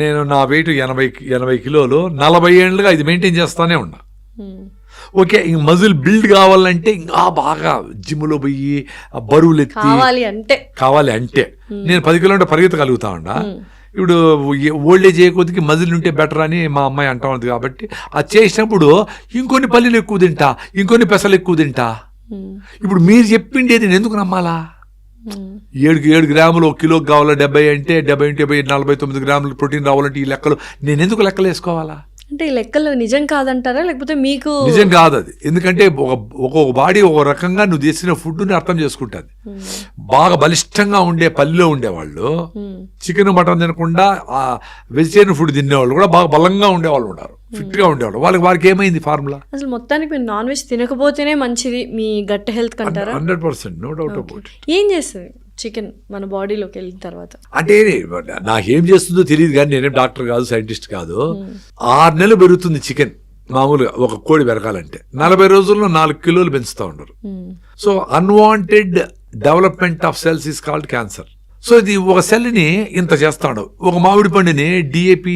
నేను నా వెయిట్ 80 కిలోలు 40 ఏళ్ళుగా ఇది మెయింటైన్ చేస్తానే ఉన్నా. ఓకే, ఇంక మజిల్ బిల్డ్ కావాలంటే ఇంకా బాగా జిమ్లో పోయి బరువులు ఎత్తి కావాలి అంటే నేను 10 కిలోమీటర్ పరిగెత్తగలుగుతా ఉన్నా. ఇప్పుడు ఓల్డేజ్ ఏ కొద్దికి మజిల్ ఉంటే బెటర్ అని మా అమ్మాయి అంటా ఉంది. కాబట్టి అది చేసినప్పుడు ఇంకొన్ని పల్లీలు ఎక్కువ తింటా, ఇంకొన్ని పెసలు ఎక్కువ తింటా. ఇప్పుడు మీరు చెప్పిండేది నేను ఎందుకు నమ్మాలా? 7 గ్రాములు 1 కిలోకి కావాలా, 70 అంటే 49 గ్రాములు ప్రోటీన్ రావాలంటే ఈ లెక్కలు నేను ఎందుకు లెక్కలు వేసుకోవాలా? అంటే ఈ లెక్కలు నిజం కాదంటారా, లేకపోతే మీకు నిజం కాదు అది? ఎందుకంటే ఒక్కొక్క బాడీ ఒక రకంగా నువ్వు చేసిన ఫుడ్ని అర్థం చేసుకుంటుంది. బాగా బలిష్టంగా ఉండే పల్లెలో ఉండేవాళ్ళు చికెన్ మటన్ తినకుండా వెజిటేరియన్ ఫుడ్ తినేవాళ్ళు కూడా బాగా బలంగా ఉండేవాళ్ళు ఉన్నారు, ఫిట్ గా ఉండేవాళ్ళు. వారికి ఏమైంది ఫార్ములా? అసలు మొత్తానికి మీరు నాన్ వెజ్ తినకపోతేనే మంచిది మీ గట్ హెల్త్ కంటారా? 100%, నో డౌట్ అబౌట్ ఇట్. ఏం చేస్తుంది చికెన్ మన బాడీలోకి వెళ్ళిన తర్వాత? అంటే నాకేం చేస్తుందో తెలియదు కానీ నేనేం డాక్టర్ కాదు, సైంటిస్ట్ కాదు. 6 నెలలు పెరుగుతుంది చికెన్ మామూలుగా ఒక కోడి పెరగాలంటే. 40 రోజుల్లో 4 కిలోలు పెంచుతూ ఉండరు. So unwanted development of cells is called cancer. So ఇది ఒక సెల్ని ఇంత చేస్తాడు. ఒక మామిడి పండుని డిఏపి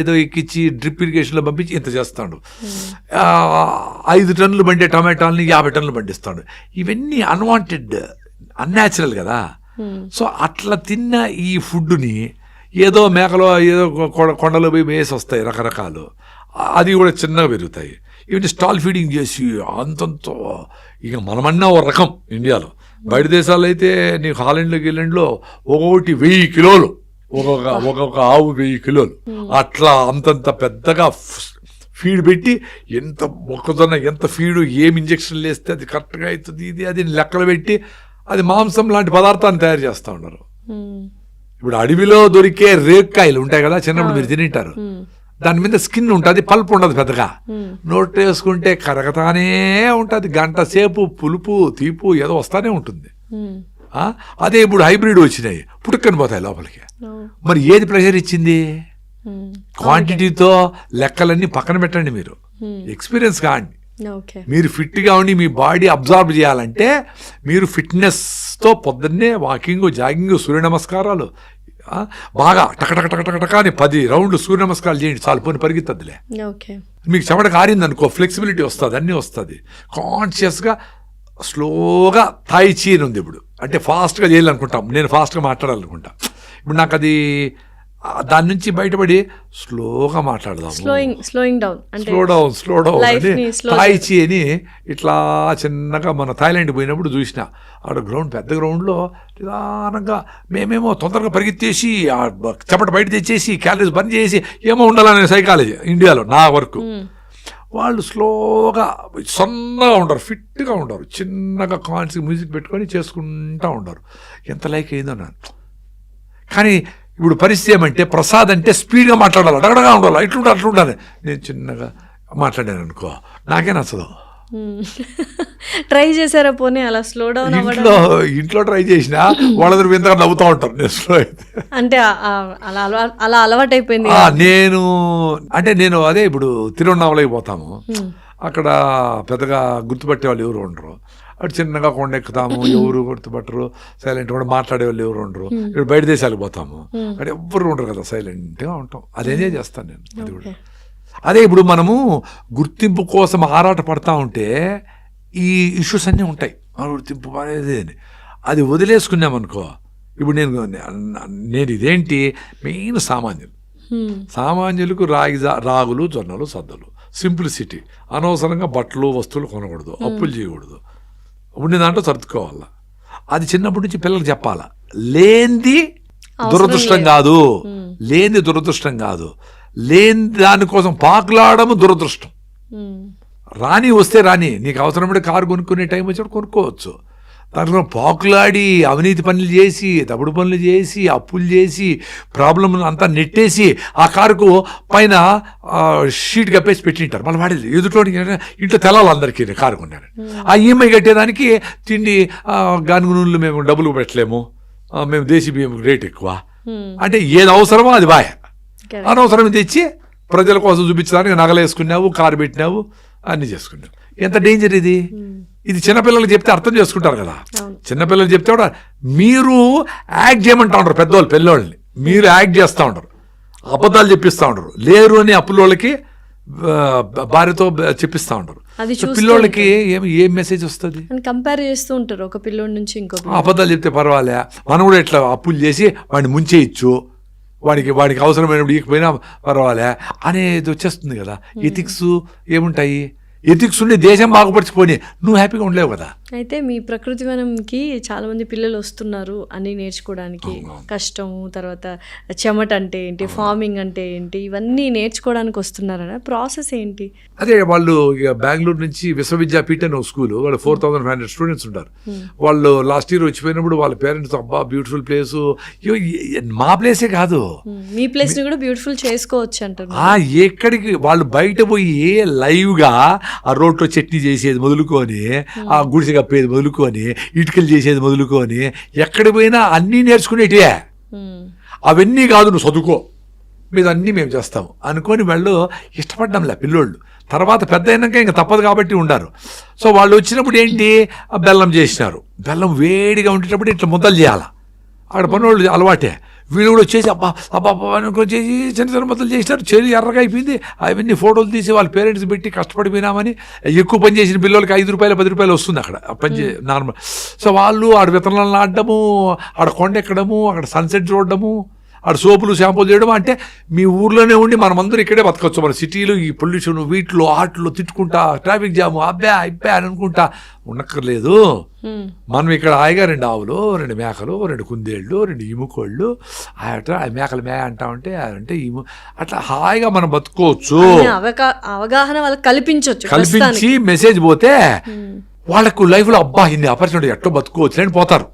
ఏదో ఎక్కించి డ్రిప్ ఇరిగేషన్లో పంపించి ఇంత చేస్తాడు. 5 టన్నులు పండే టమాటాలని 50 టన్నులు పండిస్తాడు. ఇవన్నీ అన్వాంటెడ్, అన్యాచురల్ కదా. సో అట్లా తిన్న ఈ ఫుడ్ని ఏదో మేకలో ఏదో కొండలో పోయి వేసి వస్తాయి రకరకాలు, అది కూడా చిన్నగా పెరుగుతాయి. ఇవన్నీ స్టాల్ ఫీడింగ్ చేసి అంతంత ఇక మనమన్నా ఒక రకం ఇండియాలో. బయట దేశాల్లో అయితే నీకు హాలండ్లో గిలండ్లో ఒకటి 1000 కిలోలు, ఒక్కొక్క ఆవు 1000 కిలోలు అట్లా అంతంత పెద్దగా ఫీడ్ పెట్టి ఎంత మొక్కజొన్న ఎంత ఫీడు ఏం ఇంజక్షన్లు వేస్తే అది కరెక్ట్గా అవుతుంది ఇది అది లెక్కలు పెట్టి అది మాంసం లాంటి పదార్థాన్ని తయారు చేస్తూ ఉన్నారు. ఇప్పుడు అడవిలో దొరికే రేక్కాయలు ఉంటాయి కదా, చిన్నప్పుడు మీరు తింటారు. దాని మీద స్కిన్ ఉంటుంది, పల్పు ఉండదు పెద్దగా. నోట్ వేసుకుంటే కరగతానే ఉంటుంది, గంట సేపు పులుపు తీపు ఏదో వస్తానే ఉంటుంది. అదే ఇప్పుడు హైబ్రిడ్ వచ్చినాయి, పుట్టుకొని పోతాయి లోపలికి. మరి ఏది ప్రెషర్ ఇచ్చింది? క్వాంటిటీతో లెక్కలన్నీ పక్కన పెట్టండి, మీరు ఎక్స్పీరియన్స్ కాండి. మీరు ఫిట్గా ఉండి మీ బాడీ అబ్జార్బ్ చేయాలంటే మీరు ఫిట్నెస్తో పొద్దున్నే వాకింగ్, జాగింగ్, సూర్య నమస్కారాలు బాగా టకటక అని 10 రౌండ్లు సూర్య నమస్కారాలు చేయండి చాలు, పోని పరిగెత్తద్దులే. మీకు చెమట కారింది అనుకో, ఫ్లెక్సిబిలిటీ వస్తుంది, అన్నీ వస్తుంది. కాన్షియస్గా స్లోగా థాయి చీ అని ఉంది ఇప్పుడు, అంటే ఫాస్ట్గా చేయాలనుకుంటాం. నేను ఫాస్ట్గా మాట్లాడాలనుకుంటా. ఇప్పుడు నాకు అది దాని నుంచి బయటపడి స్లోగా మాట్లాడదాం, స్లో డౌన్ అని థాయి చీ అని ఇట్లా చిన్నగా మన థాయిలాండ్ పోయినప్పుడు చూసిన. ఆడ గ్రౌండ్ పెద్ద గ్రౌండ్లో నిదానంగా మేమేమో తొందరగా పరిగెత్తేసి చెమట బయట తెచ్చేసి క్యాలరీస్ బంద్ చేసి ఏమో ఉండాలనే సైకాలజీ ఇండియాలో నా వరకు. వాళ్ళు స్లోగా సన్నగా ఉండరు, ఫిట్గా ఉండరు, చిన్నగా కాన్స్గా మ్యూజిక్ పెట్టుకొని చేసుకుంటూ ఉండరు. ఎంత లైక్ అయిందో నాకు. కానీ ఇప్పుడు పరిస్థితి ఏమంటే ప్రసాద్ అంటే స్పీడ్గా మాట్లాడాలి, అడగడగా ఉండాలి, అట్లుండాలి. నేను చిన్నగా మాట్లాడాను అనుకో, నాకే నచ్చదు. ట్రై చేశారా పోనీ అలా స్లో డౌన్? ఇంట్లో ట్రై చేసినా వాళ్ళందరూ వింతగా నవ్వుతూ ఉంటారు నేను స్లో అయితే. అంటే అలా అలవాటు అయిపోయింది. నేను అదే ఇప్పుడు తిరువన్నామలకి పోతాము, అక్కడ పెద్దగా గుర్తుపట్టే వాళ్ళు ఎవరు ఉండరు. అటు చిన్నగా కొండ ఎక్కుతాము, ఎవరు గుర్తుపట్టరు, సైలెంట్ కూడా మాట్లాడే వాళ్ళు ఎవరు ఉండరు. ఇప్పుడు బయట దేశాలకు పోతాము, అక్కడ ఎవ్వరు ఉండరు కదా, సైలెంట్గా ఉంటాం. అది ఎంజాయ్ చేస్తాను నేను. అది కూడా అదే ఇప్పుడు మనము గుర్తింపు కోసం ఆరాట పడతా ఉంటే ఈ ఇష్యూస్ అన్నీ ఉంటాయి. గుర్తింపు అనేది అది వదిలేసుకున్నామనుకో. ఇప్పుడు నేను ఇదేంటి మెయిన్ సామాన్యులకు రాగులు, జొన్నలు, సద్దలు, సింప్లిసిటీ. అనవసరంగా బట్టలు వస్తువులు కొనకూడదు, అప్పులు చేయకూడదు, ఉండే దాంట్లో సర్దుకోవాలా. అది చిన్నప్పటి నుంచి పిల్లలకు చెప్పాలా. లేనిది దురదృష్టం కాదు, లేని దానికోసం పాకులాడము దురదృష్టం. రాని వస్తే రాని, నీకు అవసరమైతే కారు కొనుక్కునే టైం వచ్చినప్పుడు కొనుక్కోవచ్చు. దాంట్లో పాకులాడి అవినీతి పనులు చేసి, తప్పుడు పనులు చేసి, అప్పులు చేసి, ప్రాబ్లం అంతా నెట్టేసి ఆ కారుకు పైన షీట్ కప్పేసి పెట్టింటారు. మళ్ళీ వాడేది ఎదుటో ఇంట్లో తెలాలి అందరికీ కారు కొన్నారు. ఆ ఈఎంఐ కట్టేదానికి తిండి గానుగు నూనెలు మేము డబ్బులు పెట్టలేము, మేము దేశీ బియ్యం రేట్ ఎక్కువ అంటే ఏది అవసరమో అది బాయ్. అనవసరం తెచ్చి ప్రజల కోసం చూపించడానికి నగలేసుకున్నావు, కారు పెట్టినావు, అన్నీ చేసుకున్నావు. ఎంత డేంజర్ ఇది. ఇది చిన్నపిల్లలు చెప్తే అర్థం చేసుకుంటారు కదా. చిన్నపిల్లలు చెప్తే కూడా మీరు యాక్ట్ చేయమంటా ఉంటారు పెద్దవాళ్ళు పిల్లోళ్ళని. మీరు యాక్ట్ చేస్తూ ఉంటారు, అబద్ధాలు చెప్పిస్తూ ఉంటారు. లేరు అని అప్పులోళ్ళకి భార్యతో చెప్పిస్తూ ఉంటారు. అది చూస్తూ పిల్లోళ్ళకి ఏం మెసేజ్ వస్తుంది? కంపేర్ చేస్తూ ఉంటారు ఒక పిల్లోడి నుంచి ఇంకో పిల్లోడు. అబద్ధాలు చెప్తే పర్వాలే, మనం కూడా ఇట్లా అప్పులు చేసి వాడిని ముంచేయచ్చు, వాడికి అవసరమైనప్పుడు ఇకపోయినా పర్వాలే అనేది వచ్చేస్తుంది కదా. ఎథిక్స్ ఏముంటాయి? ఎథిక్స్ ఉండి దేశం బాగుపడిచిపోయి నువ్వు హ్యాపీగా ఉండలేవు కదా. అయితే మీ ప్రకృతి వనంకి చాలా మంది పిల్లలు వస్తున్నారు అని నేర్చుకోవడానికి. కష్టము, తర్వాత చెమట అంటే ఏంటి, ఫార్మింగ్ అంటే ఏంటి, ఇవన్నీ నేర్చుకోవడానికి వస్తున్నారన్న ప్రాసెస్ ఏంటి? అదే వాళ్ళు ఇక బెంగళూరు నుంచి విశ్వవిద్యాపీఠ అని ఒక స్కూల్, వాళ్ళు 4,500 స్టూడెంట్స్ ఉంటారు. వాళ్ళు లాస్ట్ ఇయర్ వచ్చిపోయినప్పుడు వాళ్ళ పేరెంట్స్ అబ్బా బ్యూటిఫుల్ ప్లేస్, మా ప్లేసే కాదు మీ ప్లేస్ ని కూడా బ్యూటిఫుల్ చేసుకోవచ్చు అంటారు. ఎక్కడికి వాళ్ళు బయట పోయి లైవ్ గా ఆ రోడ్లో చట్నీ చేసేది మొదలుకొని, ఆ గుడిసె కప్పేది మొదలుకొని, ఇటుకలు చేసేది మొదలుకొని, ఎక్కడ పోయినా అన్నీ నేర్చుకునేటివే. అవన్నీ కాదు నువ్వు చదువుకో, మీద అన్నీ మేము చేస్తాము అనుకొని వాళ్ళు ఇష్టపడ్డంలే పిల్లోళ్ళు. తర్వాత పెద్ద అయినాక ఇంకా తప్పదు కాబట్టి ఉండారు. సో వాళ్ళు వచ్చినప్పుడు ఏంటి, బెల్లం చేసినారు. బెల్లం వేడిగా ఉండేటప్పుడు ఇట్లా ముద్దలు చేయాలి. అక్కడ పనులు అలవాటే. వీళ్ళు కూడా వచ్చేసి అబ్బా అబ్బా అనుకొని చేసి చిన్న చిన్న మొత్తం చేసినారు. చెల్లి ఎర్రగా అయిపోయింది. అవన్నీ ఫోటోలు తీసి వాళ్ళ పేరెంట్స్ పెట్టి కష్టపడిపోయినామని, ఎక్కువ పని చేసిన పిల్లలకి 5 రూపాయలు 10 రూపాయలు వస్తుంది అక్కడ పని నార్మల్. సో వాళ్ళు ఆడ విత్తనాలను ఆడడము, ఆడ కొండ ఎక్కడము, అక్కడ సన్సెట్ చూడడము, ఆడ సోపులు షాంపూలు చేయడం. అంటే మీ ఊర్లోనే ఉండి మనమందరూ ఇక్కడే బతకచ్చు. మన సిటీలో ఈ పొల్యూషన్ వీటిలో ఆటలో తిట్టుకుంటా, ట్రాఫిక్ జాము అబ్బా అని అనుకుంటా ఉండక్కర్లేదు. మనం ఇక్కడ హాయిగా 2 ఆవులు, 2 మేకలు, 2 కుందేళ్ళు, 2 ఇముకోళ్ళు, అట్లా మేకలు మే అంటా ఉంటే అంటే అట్లా హాయిగా మనం బతుకోవచ్చు. అవగాహన వాళ్ళకి కల్పించి మెసేజ్ పోతే వాళ్ళకు లైఫ్ లో అబ్బా ఇన్ని ఆపర్చునిటీ ఎట్లా బతుకోవచ్చు అని పోతారు.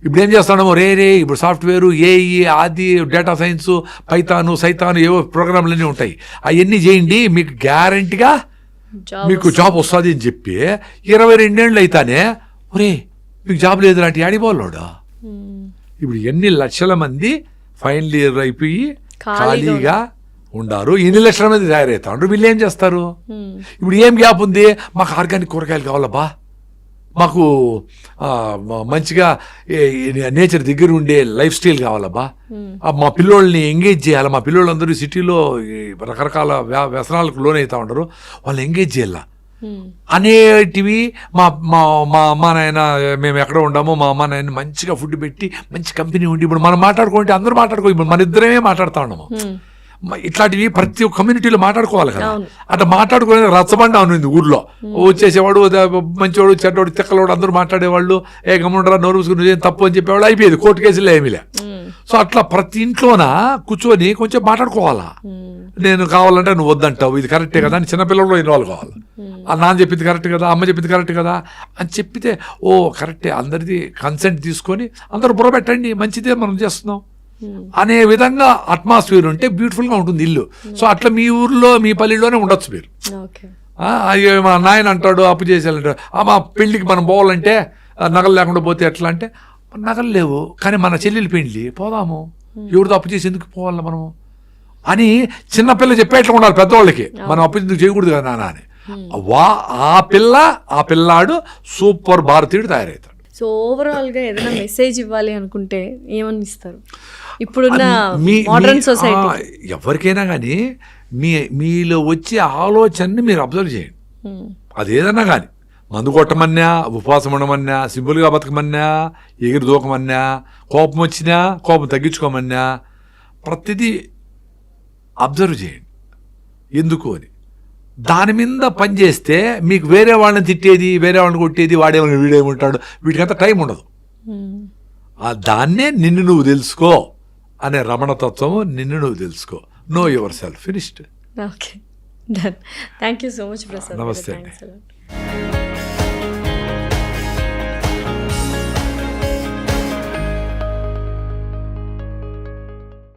ఇప్పుడు ఏం చేస్తున్నాము, రే ఇప్పుడు సాఫ్ట్వేర్, ఏఈ, ఆది, డేటా సైన్స్, పైథాను, సైతాను, ఏవో ప్రోగ్రాంలన్నీ ఉంటాయి. అవన్నీ చేయండి, మీకు గ్యారంటీగా మీకు జాబ్ వస్తుంది అని చెప్పి 22 ఏళ్ళు అయితేనే ఒరే మీకు జాబ్ లేదు లాంటి ఆడిపోవాలోడా. ఇప్పుడు ఎన్ని లక్షల మంది ఫైనల్ ఇయర్ అయిపోయి ఖాళీగా ఉండారు, ఎన్ని లక్షల మంది తయారవుతా ఉంటారు. వీళ్ళు ఏం చేస్తారు? ఇప్పుడు ఏం గ్యాప్ ఉంది? మాకు ఆర్గానిక్ కూరగాయలు కావాలబ్బా, మాకు మంచిగా నేచర్ దగ్గర ఉండే లైఫ్ స్టైల్ కావాలబ్బా, మా పిల్లోళ్ళని ఎంగేజ్ చేయాలి, మా పిల్లోళ్ళందరూ సిటీలో రకరకాల వ్యసనాలకు లోనవుతా ఉంటారు, వాళ్ళని ఎంగేజ్ చేయాల అనేటివి. మా మా మా అమ్మ నాయన మేము ఎక్కడ ఉండమో మా అమ్మ నాయన మంచిగా ఫుడ్ పెట్టి మంచి కంపెనీ ఉండి, ఇప్పుడు మనం మాట్లాడుకుంటే అందరూ మాట్లాడుకో, ఇప్పుడు మన ఇద్దరమే మాట్లాడుతూ ఉన్నాము. ఇట్లాంటివి ప్రతి ఒక్క కమ్యూనిటీలో మాట్లాడుకోవాలి కదా. అట్లా మాట్లాడుకునే రచ్చబండ ఉంది ఊర్లో. వచ్చేసేవాడు మంచివాడు, చెడ్డవాడు, తిక్కలవాడు అందరూ మాట్లాడేవాళ్ళు. గమ్ముండరా నోరు మూసుకుని తప్పు అని చెప్పేవాళ్ళు, అయిపోయేది కోర్టు కేసులు ఏమీలే. సో అట్లా ప్రతి ఇంట్లోన కూర్చొని కొంచెం మాట్లాడుకోవాలా. నేను కావాలంటే నువ్వు వద్దంటావు, ఇది కరెక్టే కదా అని చిన్నపిల్లల్లో ఇన్వాల్వ్ కావాలి. నాన్న చెప్పింది కరెక్ట్ కదా, అమ్మ చెప్పింది కరెక్ట్ కదా అని చెప్పితే కరెక్టే, అందరిది కన్సెంట్ తీసుకొని అందరూ బుర్రపెట్టండి, మంచిదే మనం చేస్తున్నాం అనే విధంగా అట్మాస్ఫియర్ ఉంటే బ్యూటిఫుల్గా ఉంటుంది ఇల్లు. సో అట్లా మీ ఊర్లో మీ పల్లెల్లోనే ఉండొచ్చు మీరు. అయ్యో మా నాయన అంటాడు అప్పు చేసేయాలంటాడు, మా పెళ్ళికి మనం పోవాలంటే నగలు లేకుండా పోతే ఎట్లా అంటే, నగలు లేవు కానీ మన చెల్లెలు పెళ్ళి పోదాము, ఎవరితో అప్పు చేసి ఎందుకు పోవాలి మనము అని చిన్నపిల్ల చెప్పేట్లా ఉండాలి పెద్దవాళ్ళకి. మనం అప్పు ఎందుకు చేయకూడదు కదా నాన్న అని. ఆ పిల్లాడు సూపర్ భారతీయుడు తయారవుతాడు. సో ఓవరాల్గా ఏదైనా మెసేజ్ ఇవ్వాలి అనుకుంటే ఏమని ఇస్తారు ఇప్పుడున్న మోడర్న్ సొసైటీ? ఎవరికైనా కానీ మీలో వచ్చే ఆలోచనని మీరు అబ్జర్వ్ చేయండి. అదేదన్నా కానీ మందు కొట్టమన్నా, ఉపవాసం ఉండమన్నా, సింపుల్గా బతకమన్నా, ఎగిరి దూకమన్నా, కోపం వచ్చినా కోపం తగ్గించుకోమన్నా, ప్రతిదీ అబ్జర్వ్ చేయండి ఎందుకు అని. దాని మీద పని చేస్తే మీకు వేరే వాళ్ళని తిట్టేది, వేరే వాళ్ళని కొట్టేది, వాడేమో వీడేమంటాడు, వీటికంతా టైం ఉండదు. దాన్నే నిన్ను నువ్వు తెలుసుకో అనే రమణతత్వము, నిన్ను నువ్వు తెలుసుకో, know yourself, finished. Okay, done. Thank you so much Prasad. నమస్తే అండి.